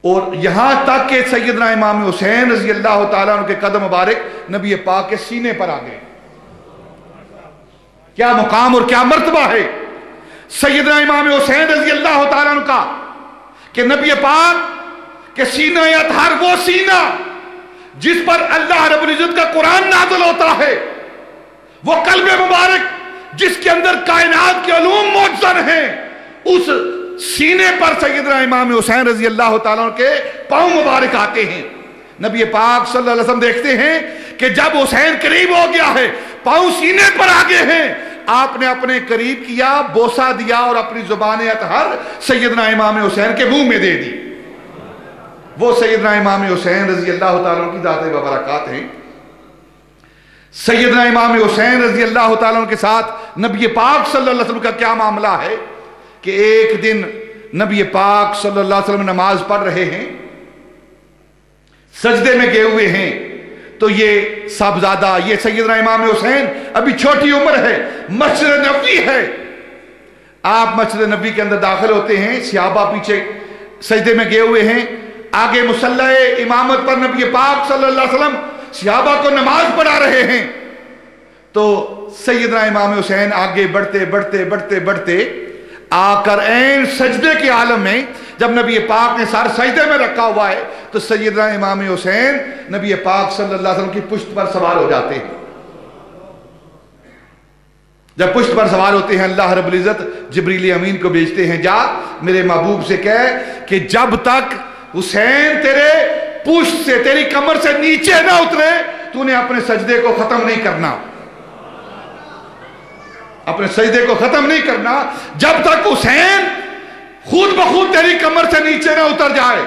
اور یہاں تک کہ سیدنا امام حسین رضی اللہ تعالیٰ عنہ کے قدم مبارک نبی پاک کے سینے پر آ گئے. کیا مقام اور کیا مرتبہ ہے سیدنا امام حسین رضی اللہ تعالیٰ عنہ کا, کہ نبی پاک کے سینہ اطہر, وہ سینہ جس پر اللہ رب العزت کا قرآن نازل ہوتا ہے, وہ قلب مبارک جس کے اندر کائنات کے علوم موجود ہیں, اس سینے پر سیدنا امام حسین رضی اللہ تعالیٰ عنہ کے پاؤں مبارک آتے ہیں. نبی پاک صلی اللہ علیہ وسلم دیکھتے ہیں کہ جب حسین قریب ہو گیا ہے, پاؤں سینے پر آگے ہیں, آپ نے اپنے قریب کیا, بوسہ دیا, اور اپنی زبان اطہر سیدنا امام حسین کے منہ میں دے دی. وہ سیدنا امام حسین رضی اللہ تعالیٰ عنہ کی ذات ببرکات ہیں. سیدنا امام حسین رضی اللہ تعالیٰ عنہ کے ساتھ نبی پاک صلی اللہ علیہ وسلم کا کیا معاملہ ہے کہ ایک دن نبی پاک صلی اللہ علیہ وسلم نماز پڑھ رہے ہیں, سجدے میں گئے ہوئے ہیں, تو یہ صاحبزادہ, یہ سیدنا امام حسین ابھی چھوٹی عمر ہے, مسجد نبوی ہے, آپ مسجد نبوی کے اندر داخل ہوتے ہیں, صحابہ پیچھے سجدے میں گئے ہوئے ہیں, آگے مصلی امامت پر نبی پاک صلی اللہ علیہ وسلم صحابہ کو نماز پڑھا رہے ہیں. تو سیدنا امام حسین آگے بڑھتے بڑھتے بڑھتے بڑھتے آ کر عین سجدے کے عالم میں, جب نبی پاک نے سر سجدے میں رکھا ہوا ہے, تو سیدنا امام حسین نبی پاک صلی اللہ علیہ وسلم کی پشت پر سوار ہو جاتے ہیں. جب پشت پر سوار ہوتے ہیں, اللہ رب العزت جبریل امین کو بھیجتے ہیں, جا میرے محبوب سے کہہ کہ جب تک حسین تیرے پشت سے, تیری کمر سے نیچے نہ اترے, تو نے اپنے سجدے کو ختم نہیں کرنا, اپنے سجدے کو ختم نہیں کرنا. جب تک حسین خود بخود تیری کمر سے نیچے نہ اتر جائے,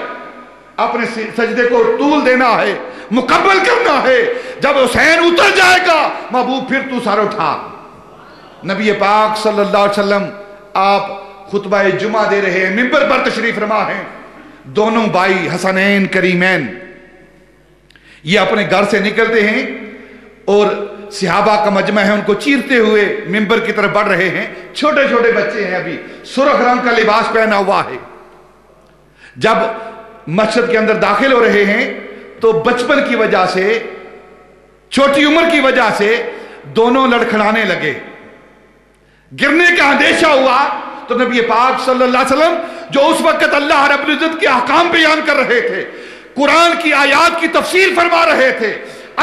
اپنے سجدے کو طول دینا ہے, مکمل کرنا ہے. جب حسین اتر جائے گا محبوب, پھر تو سر اٹھا. نبی پاک صلی اللہ علیہ وسلم آپ خطبہ جمعہ دے رہے ہیں, منبر پر تشریف فرما ہیں. دونوں بھائی حسنین کریمین یہ اپنے گھر سے نکلتے ہیں, اور صحابہ کا مجمع ہے, ان کو چیرتے ہوئے منبر کی طرف بڑھ رہے ہیں. چھوٹے چھوٹے بچے ہیں, ابھی سرخ رنگ کا لباس پہنا ہوا ہے. جب مسجد کے اندر داخل ہو رہے ہیں تو بچپن کی وجہ سے, چھوٹی عمر کی وجہ سے دونوں لڑکھڑانے لگے, گرنے کا اندیشہ ہوا. تو نبی پاک صلی اللہ علیہ وسلم جو اس وقت اللہ رب العزت کے احکام بیان کر رہے تھے, قرآن کی آیات کی تفسیر فرما رہے تھے,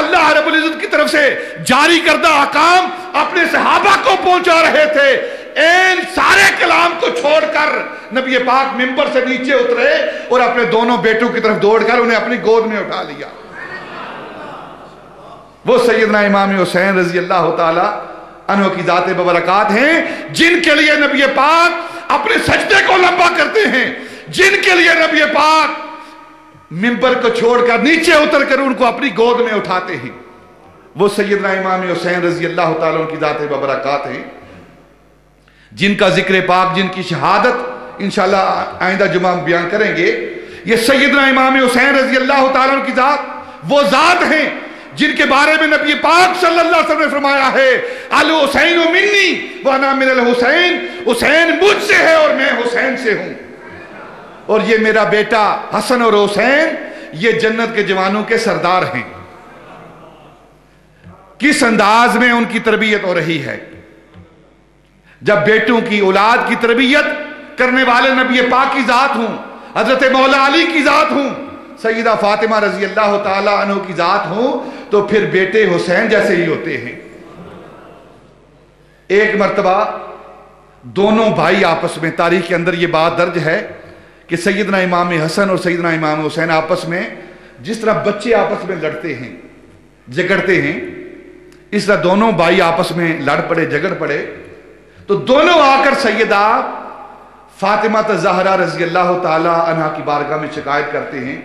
اللہ رب العزت کی طرف سے جاری کردہ احکام اپنے صحابہ کو پہنچا رہے تھے, این سارے کلام کو چھوڑ کر نبی پاک منبر سے نیچے اترے اور اپنے دونوں بیٹوں کی طرف دوڑ کر انہیں اپنی گود میں اٹھا لیا. وہ سیدنا امام حسین رضی اللہ تعالی عنہ کی ذات ببرکات ہیں, جن کے لیے نبی پاک اپنے سجدے کو لمبا کرتے ہیں, جن کے لیے نبی پاک منبر کو چھوڑ کر نیچے اتر کر ان کو اپنی گود میں اٹھاتے ہیں. وہ سیدنا امام حسین رضی اللہ تعالیٰ عنہ کی ذات ببرکات ہیں, جن کا ذکر پاک, جن کی شہادت انشاءاللہ آئندہ جمعہ بیان کریں گے. یہ سیدنا امام حسین رضی اللہ تعالیٰ عنہ کی ذات وہ ذات ہیں جن کے بارے میں نبی پاک صلی اللہ علیہ وسلم نے فرمایا ہے, الحسین منی وانا من الحسین, حسین مجھ سے ہے اور میں حسین سے ہوں, اور یہ میرا بیٹا حسن اور حسین یہ جنت کے جوانوں کے سردار ہیں. کس انداز میں ان کی تربیت ہو رہی ہے. جب بیٹوں کی, اولاد کی تربیت کرنے والے نبی پاک کی ذات ہوں, حضرت مولا علی کی ذات ہوں, سیدہ فاطمہ رضی اللہ تعالیٰ عنہ کی ذات ہوں, تو پھر بیٹے حسین جیسے ہی ہوتے ہیں. ایک مرتبہ دونوں بھائی آپس میں, تاریخ کے اندر یہ بات درج ہے کہ سیدنا امام حسن اور سیدنا امام حسین آپس میں جس طرح بچے آپس میں لڑتے ہیں, جگڑتے ہیں, اس طرح دونوں بھائی آپس میں لڑ پڑے، جھگڑ پڑے، تو دونوں آ کر سیدہ فاطمہ الزہرا رضی اللہ تعالی عنہا کی بارگاہ میں شکایت کرتے ہیں.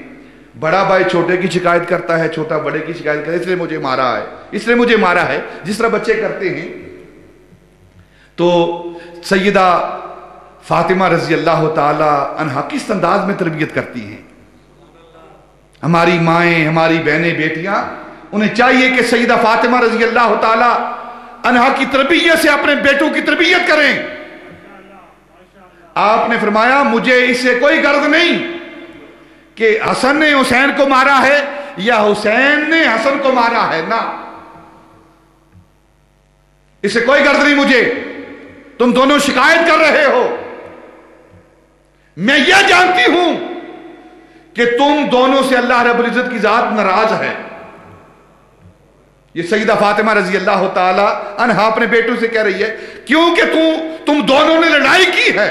بڑا بھائی چھوٹے کی شکایت کرتا ہے، چھوٹا بڑے کی شکایت کرتا ہے، اس لیے مجھے مارا ہے، اس لیے مجھے مارا ہے، جس طرح بچے کرتے ہیں. تو سیدہ فاطمہ رضی اللہ تعالی عنہا کس انداز میں تربیت کرتی ہیں. ہماری مائیں، ہماری بہنیں، بیٹیاں، انہیں چاہیے کہ سیدہ فاطمہ رضی اللہ تعالی عنہا کی تربیت سے اپنے بیٹوں کی تربیت کریں. آپ نے فرمایا مجھے اس سے کوئی غرض نہیں کہ حسن نے حسین کو مارا ہے یا حسین نے حسن کو مارا ہے، نہ، اس سے کوئی غرض نہیں مجھے. تم دونوں شکایت کر رہے ہو، میں یہ جانتی ہوں کہ تم دونوں سے اللہ رب العزت کی ذات ناراض ہے. یہ سیدہ فاطمہ رضی اللہ تعالی عنہا اپنے بیٹوں سے کہہ رہی ہے کیونکہ تم دونوں نے لڑائی کی ہے،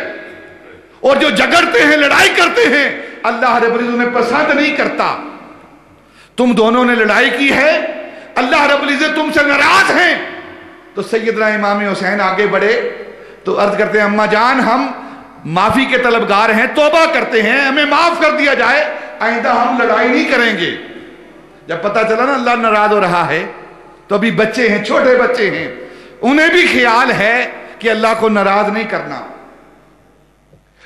اور جو جھگڑتے ہیں، لڑائی کرتے ہیں، اللہ رب العزت انہیں پسند نہیں کرتا. تم دونوں نے لڑائی کی ہے، اللہ رب العزت تم سے ناراض ہیں. تو سیدنا امام حسین آگے بڑھے تو عرض کرتے ہیں اماں جان ہم معافی کے طلبگار ہیں، توبہ کرتے ہیں، ہمیں معاف کر دیا جائے، آئندہ ہم لڑائی نہیں کریں گے. جب پتہ چلا نا اللہ ناراض ہو رہا ہے تو ابھی بچے ہیں، چھوٹے بچے ہیں، انہیں بھی خیال ہے کہ اللہ کو ناراض نہیں کرنا.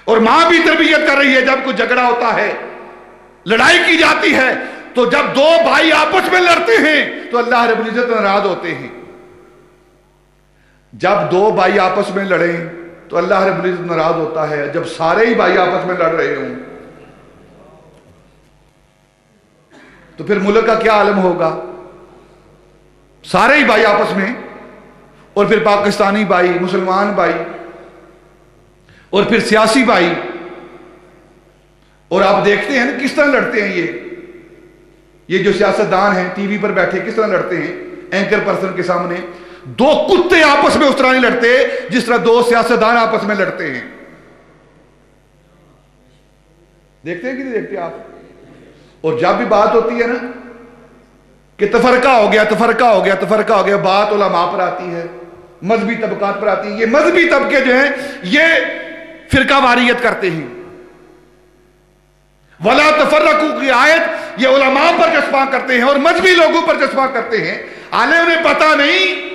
اور ماں بھی تربیت کر رہی ہے، جب کوئی جھگڑا ہوتا ہے، لڑائی کی جاتی ہے، تو جب دو بھائی آپس میں لڑتے ہیں تو اللہ رب العزت ناراض ہوتے ہیں. جب دو بھائی آپس میں لڑیں تو اللہ رب العزت ناراض ہوتا ہے. جب سارے ہی بھائی آپس میں لڑ رہے ہوں تو پھر ملک کا کیا عالم ہوگا. سارے ہی بھائی آپس میں، اور پھر پاکستانی بھائی، مسلمان بھائی، اور پھر سیاسی بھائی، اور آپ دیکھتے ہیں کس طرح لڑتے ہیں. یہ جو سیاستدان ہیں ٹی وی پر بیٹھے کس طرح لڑتے ہیں اینکر پرسن کے سامنے. دو کتے آپس میں اس طرح نہیں لڑتے جس طرح دو سیاستدان آپس میں لڑتے ہیں. دیکھتے ہیں کہ نہیں دیکھتے آپ. اور جب بھی بات ہوتی ہے نا کہ تفرقہ ہو گیا، تفرقہ ہو گیا، تفرقہ ہو گیا، بات علماء پر آتی ہے، مذہبی طبقات پر آتی ہے. یہ مذہبی طبقے جو ہیں یہ فرقہ واریت کرتے ہیں. وَلَا تَفَرَّقُوا کی آیت یہ علماء پر چسپاں کرتے ہیں اور مذہبی لوگوں پر چسپاں کرتے ہیں. حالانکہ انہیں پتہ نہیں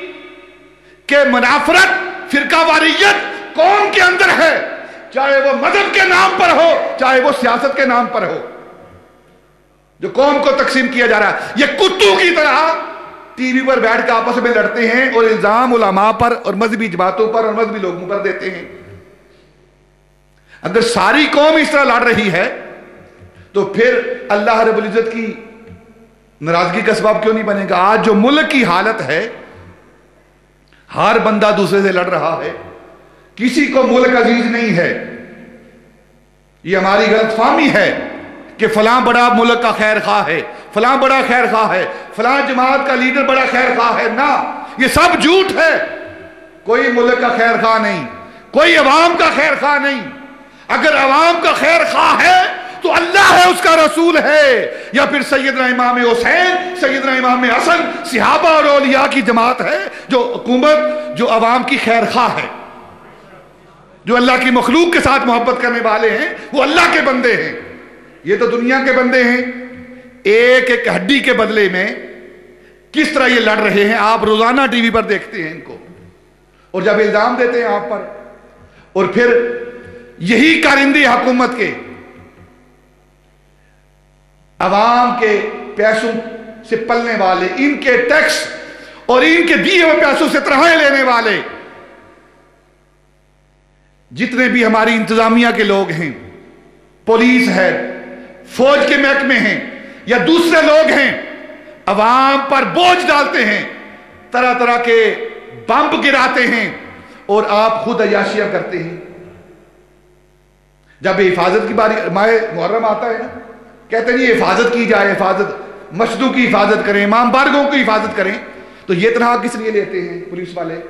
کہ منافرت، فرقہ واریت قوم کے اندر ہے، چاہے وہ مذہب کے نام پر ہو، چاہے وہ سیاست کے نام پر ہو. جو قوم کو تقسیم کیا جا رہا ہے، یہ کتوں کی طرح ٹی وی پر بیٹھ کے آپس میں لڑتے ہیں اور الزام علماء پر اور مذہبی جماعتوں پر اور مذہبی لوگوں پر دیتے ہیں. اگر ساری قوم اس طرح لڑ رہی ہے تو پھر اللہ رب العزت کی ناراضگی کا سبب کیوں نہیں بنے گا. آج جو ملک کی حالت ہے، ہر بندہ دوسرے سے لڑ رہا ہے، کسی کو ملک عزیز نہیں ہے. یہ ہماری غلط فہمی ہے کہ فلاں بڑا ملک کا خیر خواہ ہے، فلاں بڑا خیر خواہ ہے، فلاں جماعت کا لیڈر بڑا خیر خواہ ہے. نہ، یہ سب جھوٹ ہے. کوئی ملک کا خیر خواہ نہیں، کوئی عوام کا خیر خواہ نہیں. اگر عوام کا خیر خواہ ہے تو اللہ ہے، اس کا رسول ہے، یا پھر سیدنا امام حسین، سیدنا امام حسن، صحابہ اور اولیاء کی جماعت ہے جو حکومت، جو عوام کی خیر خواہ ہے، جو اللہ کی مخلوق کے ساتھ محبت کرنے والے ہیں، وہ اللہ کے بندے ہیں. یہ تو دنیا کے بندے ہیں. ایک ایک ہڈی کے بدلے میں کس طرح یہ لڑ رہے ہیں. آپ روزانہ ٹی وی پر دیکھتے ہیں ان کو، اور جب الزام دیتے ہیں آپ پر، اور پھر یہی کارندے حکومت کے، عوام کے پیسوں سے پلنے والے، ان کے ٹیکس اور ان کے دیے ہوئے پیسوں سے تنخواہیں لینے والے، جتنے بھی ہماری انتظامیہ کے لوگ ہیں، پولیس ہے، فوج کے محکمے ہیں یا دوسرے لوگ ہیں، عوام پر بوجھ ڈالتے ہیں، طرح طرح کے بم گراتے ہیں، اور آپ خود عیاشیاں کرتے ہیں. جب حفاظت کی باری ماہ محرم آتا ہے نا، کہتے ہیں یہ حفاظت کی جائے، حفاظت، مسجدوں کی حفاظت کریں، امام بارگاہوں کی حفاظت کریں، تو یہ تنخواہ کس لیے لیتے ہیں پولیس والے؟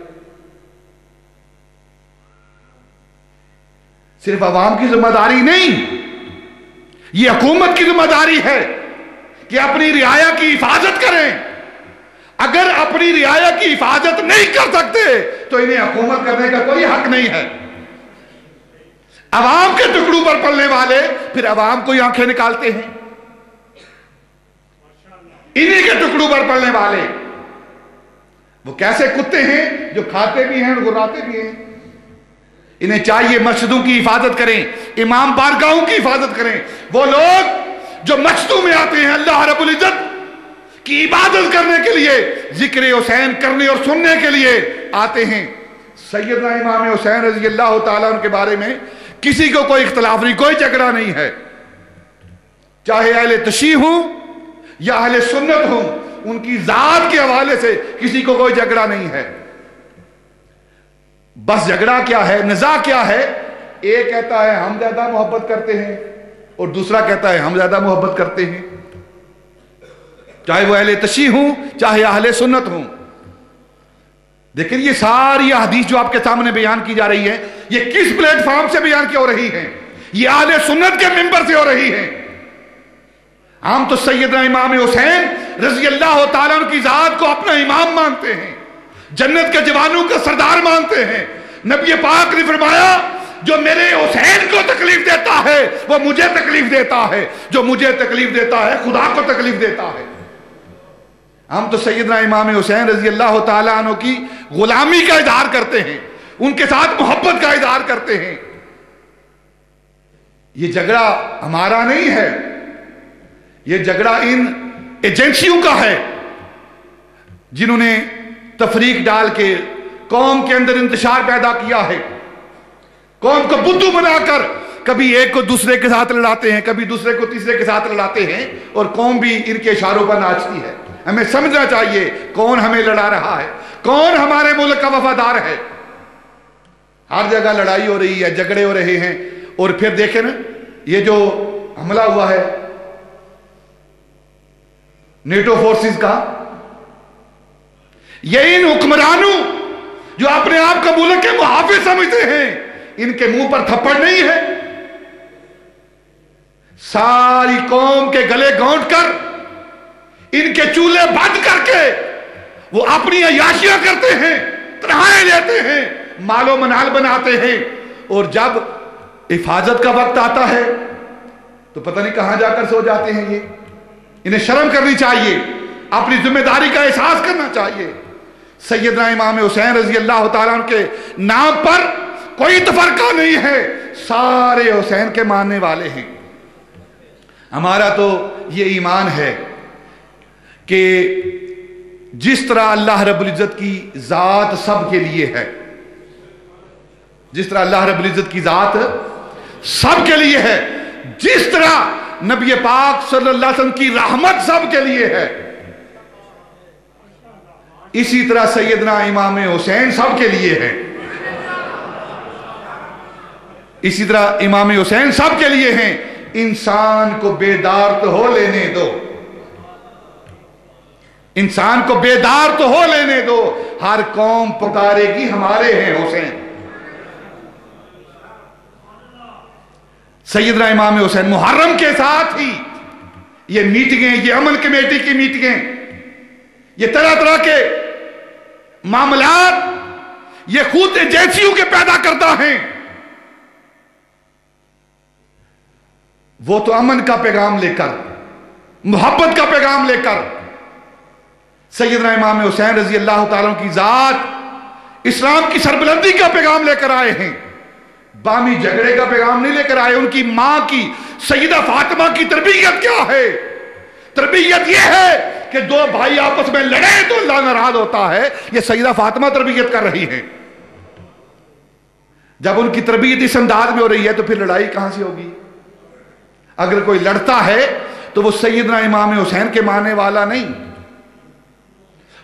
صرف عوام کی ذمہ داری نہیں، یہ حکومت کی ذمہ داری ہے کہ اپنی رعایا کی حفاظت کریں، اگر اپنی رعایا کی حفاظت نہیں کر سکتے تو انہیں حکومت کرنے کا کوئی حق نہیں ہے۔ عوام کے ٹکڑوں پر پلنے والے پھر عوام کو ہی آنکھیں نکالتے ہیں، انہی کے ٹکڑوں پر پلنے والے وہ کیسے کتے ہیں جو کھاتے بھی ہیں اور گراتے بھی ہیں۔ انہیں چاہیے مسجدوں کی حفاظت کریں، امام بارگاہوں کی حفاظت کریں۔ وہ لوگ جو مسجدوں میں آتے ہیں اللہ رب العزت کی عبادت کرنے کے لیے، ذکر حسین کرنے اور سننے کے لیے آتے ہیں۔ سیدنا امام حسین رضی اللہ تعالیٰ عنہ کے بارے میں کسی کو کوئی اختلاف نہیں، کوئی جھگڑا نہیں ہے، چاہے اہل تشیع ہوں یا اہل سنت ہوں، ان کی ذات کے حوالے سے کسی کو کوئی جھگڑا نہیں ہے۔ بس جھگڑا کیا ہے، نزاع کیا ہے، ایک کہتا ہے ہم زیادہ محبت کرتے ہیں اور دوسرا کہتا ہے ہم زیادہ محبت کرتے ہیں، چاہے وہ اہل تشیع ہوں چاہے اہل سنت ہوں۔ لیکن یہ ساری حدیث جو آپ کے سامنے بیان کی جا رہی ہے، یہ کس پلیٹ فارم سے بیان کی ہو رہی ہے؟ یہ اہل سنت کے ممبر سے ہو رہی ہے۔ ہم تو سیدنا امام حسین رضی اللہ تعالیٰ عنہ کی ذات کو اپنا امام مانتے ہیں، جنت کے جوانوں کا سردار مانتے ہیں۔ نبی پاک نے فرمایا جو میرے حسین کو تکلیف دیتا ہے وہ مجھے تکلیف دیتا ہے، جو مجھے تکلیف دیتا ہے خدا کو تکلیف دیتا ہے۔ ہم تو سیدنا امام حسین رضی اللہ تعالیٰ عنہ کی غلامی کا اظہار کرتے ہیں، ان کے ساتھ محبت کا اظہار کرتے ہیں۔ یہ جھگڑا ہمارا نہیں ہے، یہ جھگڑا ان ایجنسیوں کا ہے جنہوں نے تفریق ڈال کے قوم کے اندر انتشار پیدا کیا ہے، قوم کو بدھو بنا کر کبھی ایک کو دوسرے کے ساتھ لڑاتے ہیں، کبھی دوسرے کو تیسرے کے ساتھ لڑاتے ہیں، اور قوم بھی ان کے اشاروں پر ناچتی ہے۔ ہمیں سمجھنا چاہیے کون ہمیں لڑا رہا ہے، کون ہمارے ملک کا وفادار ہے۔ ہر جگہ لڑائی ہو رہی ہے، جھگڑے ہو رہے ہیں، اور پھر دیکھیں نا یہ جو حملہ ہوا ہے نیٹو فورسز کا، یہ ان حکمرانوں جو اپنے آپ کو ملک کے محافظ سمجھتے ہیں، ان کے منہ پر تھپڑ نہیں ہے، ساری قوم کے گلے گھونٹ کر ان کے چولہے بند کر کے وہ اپنی عیاشیاں کرتے ہیں، تنہائیں لیتے ہیں، مال و منال بناتے ہیں، اور جب حفاظت کا وقت آتا ہے تو پتہ نہیں کہاں جا کر سو جاتے ہیں۔ یہ انہیں شرم کرنی چاہیے، اپنی ذمہ داری کا احساس کرنا چاہیے۔ سیدنا امام حسین رضی اللہ تعالیٰ عنہ کے نام پر کوئی تفرقہ نہیں ہے، سارے حسین کے ماننے والے ہیں۔ ہمارا تو یہ ایمان ہے کہ جس طرح اللہ رب العزت کی ذات سب کے لیے ہے، جس طرح اللہ رب العزت کی ذات سب کے لیے ہے، جس طرح نبی پاک صلی اللہ علیہ وسلم کی رحمت سب کے لیے ہے، اسی طرح سیدنا امام حسین سب کے لیے ہے، اسی طرح امام حسین سب کے لیے ہیں۔ انسان کو بیدار تو ہو لینے دو، انسان کو بیدار تو ہو لینے دو، ہر قوم پکارے گی ہمارے ہیں حسین۔ سیدنا امام حسین محرم کے ساتھ ہی یہ میٹنگیں، یہ امن کمیٹی کی میٹنگیں، یہ طرح طرح کے معاملات یہ خود ایجنسیوں کے پیدا کرتا ہے۔ وہ تو امن کا پیغام لے کر، محبت کا پیغام لے کر سیدنا امام حسین رضی اللہ تعالیٰ کی ذات اسلام کی سربلندی کا پیغام لے کر آئے ہیں، بامی جھگڑے کا پیغام نہیں لے کر آئے۔ ان کی ماں کی سیدہ فاطمہ کی تربیت کیا ہے؟ تربیت یہ ہے کہ دو بھائی آپس میں لڑے تو اللہ ناراض ہوتا ہے، یہ سیدہ فاطمہ تربیت کر رہی ہیں۔ جب ان کی تربیت اس انداز میں ہو رہی ہے تو پھر لڑائی کہاں سے ہوگی؟ اگر کوئی لڑتا ہے تو وہ سیدنا امام حسین کے ماننے والا نہیں،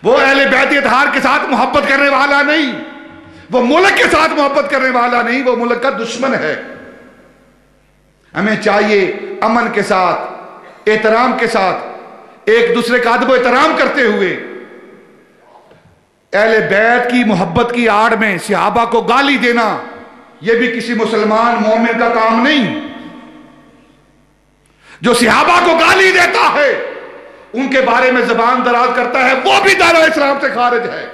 وہ اہل بیت اطہار کے ساتھ محبت کرنے والا نہیں، وہ ملک کے ساتھ محبت کرنے والا نہیں، وہ ملک کا دشمن ہے۔ ہمیں چاہیے امن کے ساتھ، احترام کے ساتھ، ایک دوسرے کا ادب و احترام کرتے ہوئے، اہل بیت کی محبت کی آڑ میں صحابہ کو گالی دینا یہ بھی کسی مسلمان مومن کا کام نہیں۔ جو صحابہ کو گالی دیتا ہے ان کے بارے میں زبان دراز کرتا ہے وہ بھی دائرہ اسلام سے خارج ہے،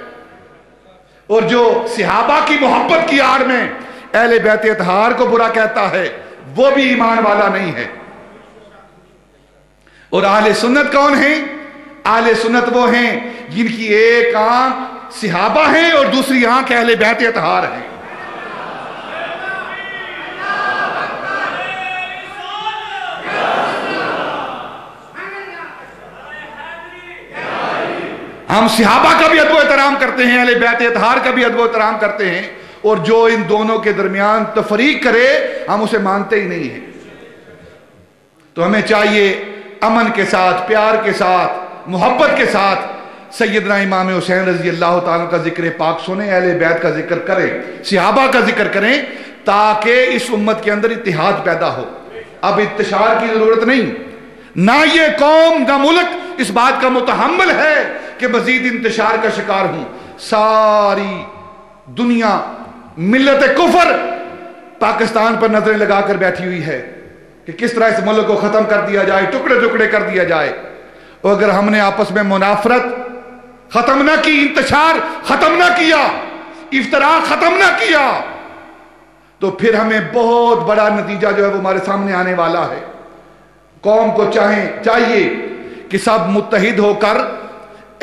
اور جو صحابہ کی محبت کی آڑ میں اہل بیت اطہار کو برا کہتا ہے وہ بھی ایمان والا نہیں ہے۔ اور اہل سنت کون ہیں؟ اہل سنت وہ ہیں جن کی ایک آنکھ صحابہ ہیں اور دوسری آنکھ اہل بیت اطہار ہیں۔ ہم صحابہ کا بھی ادب و احترام کرتے ہیں، اہل بیت اطہار کا بھی ادب و احترام کرتے ہیں، اور جو ان دونوں کے درمیان تفریق کرے ہم اسے مانتے ہی نہیں ہیں۔ تو ہمیں چاہیے امن کے ساتھ، پیار کے ساتھ، محبت کے ساتھ سیدنا امام حسین رضی اللہ تعالیٰ کا ذکر پاک سنیں، اہل بیت کا ذکر کریں، صحابہ کا ذکر کریں، تاکہ اس امت کے اندر اتحاد پیدا ہو۔ اب انتشار کی ضرورت نہیں، نہ یہ قوم نہ ملک اس بات کا متحمل ہے کہ مزید انتشار کا شکار ہوں۔ ساری دنیا ملت کفر پاکستان پر نظریں لگا کر بیٹھی ہوئی ہے کہ کس طرح اس ملک کو ختم کر دیا جائے، ٹکڑے ٹکڑے کر دیا جائے۔ اور اگر ہم نے آپس میں منافرت ختم نہ کی، انتشار ختم نہ کیا، افتراق ختم نہ کیا، تو پھر ہمیں بہت بڑا نتیجہ جو ہے وہ ہمارے سامنے آنے والا ہے۔ قوم کو چاہیے کہ سب متحد ہو کر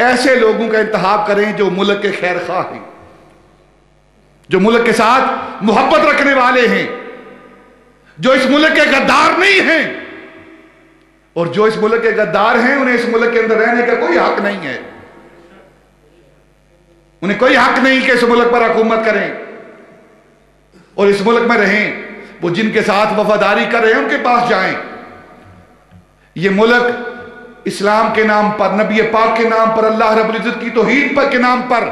ایسے لوگوں کا انتخاب کریں جو ملک کے خیر خواہ ہیں، جو ملک کے ساتھ محبت رکھنے والے ہیں، جو اس ملک کے غدار نہیں ہیں، اور جو اس ملک کے غدار ہیں انہیں اس ملک کے اندر رہنے کا کوئی حق نہیں ہے، انہیں کوئی حق نہیں کہ اس ملک پر حکومت کریں اور اس ملک میں رہیں۔ وہ جن کے ساتھ وفاداری کر رہے ہیں ان کے پاس جائیں۔ یہ ملک اسلام کے نام پر، نبی پاک کے نام پر، اللہ رب العزت کی توحید پر کے نام پر،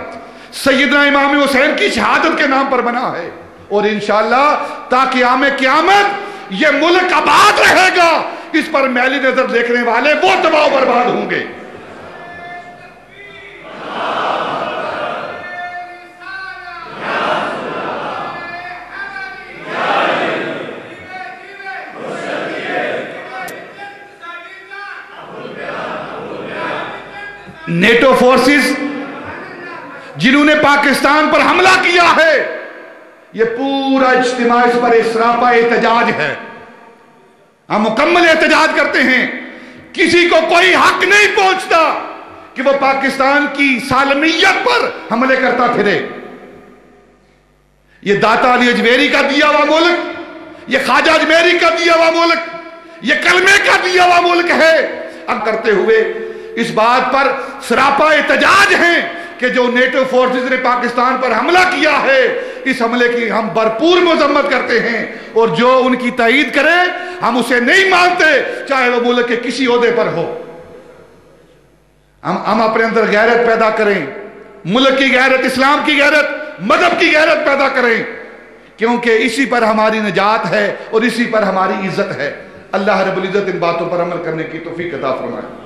سیدنا امام حسین کی شہادت کے نام پر بنا ہے، اور انشاءاللہ تا قیام قیامت یہ ملک آباد رہے گا۔ اس پر میلی نظر دیکھنے والے وہ تباہ و برباد ہوں گے۔ نیٹو فورسز جنہوں نے پاکستان پر حملہ کیا ہے، یہ پورا اجتماع اس پر سراپا احتجاج ہے۔ ہم مکمل احتجاج کرتے ہیں۔ کسی کو کوئی حق نہیں پہنچتا کہ وہ پاکستان کی سالمیت پر حملے کرتا پھرے۔ یہ داتا علی اجمیری کا دیا ہوا ملک، یہ خواجہ اجمیری کا دیا ہوا ملک، یہ کلمے کا دیا ہوا ملک ہے۔ اب کرتے ہوئے اس بات پر سراپا احتجاج ہیں کہ جو نیٹو فورسز نے پاکستان پر حملہ کیا ہے، اس حملے کی ہم بھرپور مذمت کرتے ہیں، اور جو ان کی تائید کرے ہم اسے نہیں مانتے، چاہے وہ ملک کے کسی عہدے پر ہو۔ ہم اپنے اندر غیرت پیدا کریں، ملک کی غیرت، اسلام کی غیرت، مذہب کی غیرت پیدا کریں، کیونکہ اسی پر ہماری نجات ہے اور اسی پر ہماری عزت ہے۔ اللہ رب العزت ان باتوں پر عمل کرنے کی توفیق عطا فرمائے۔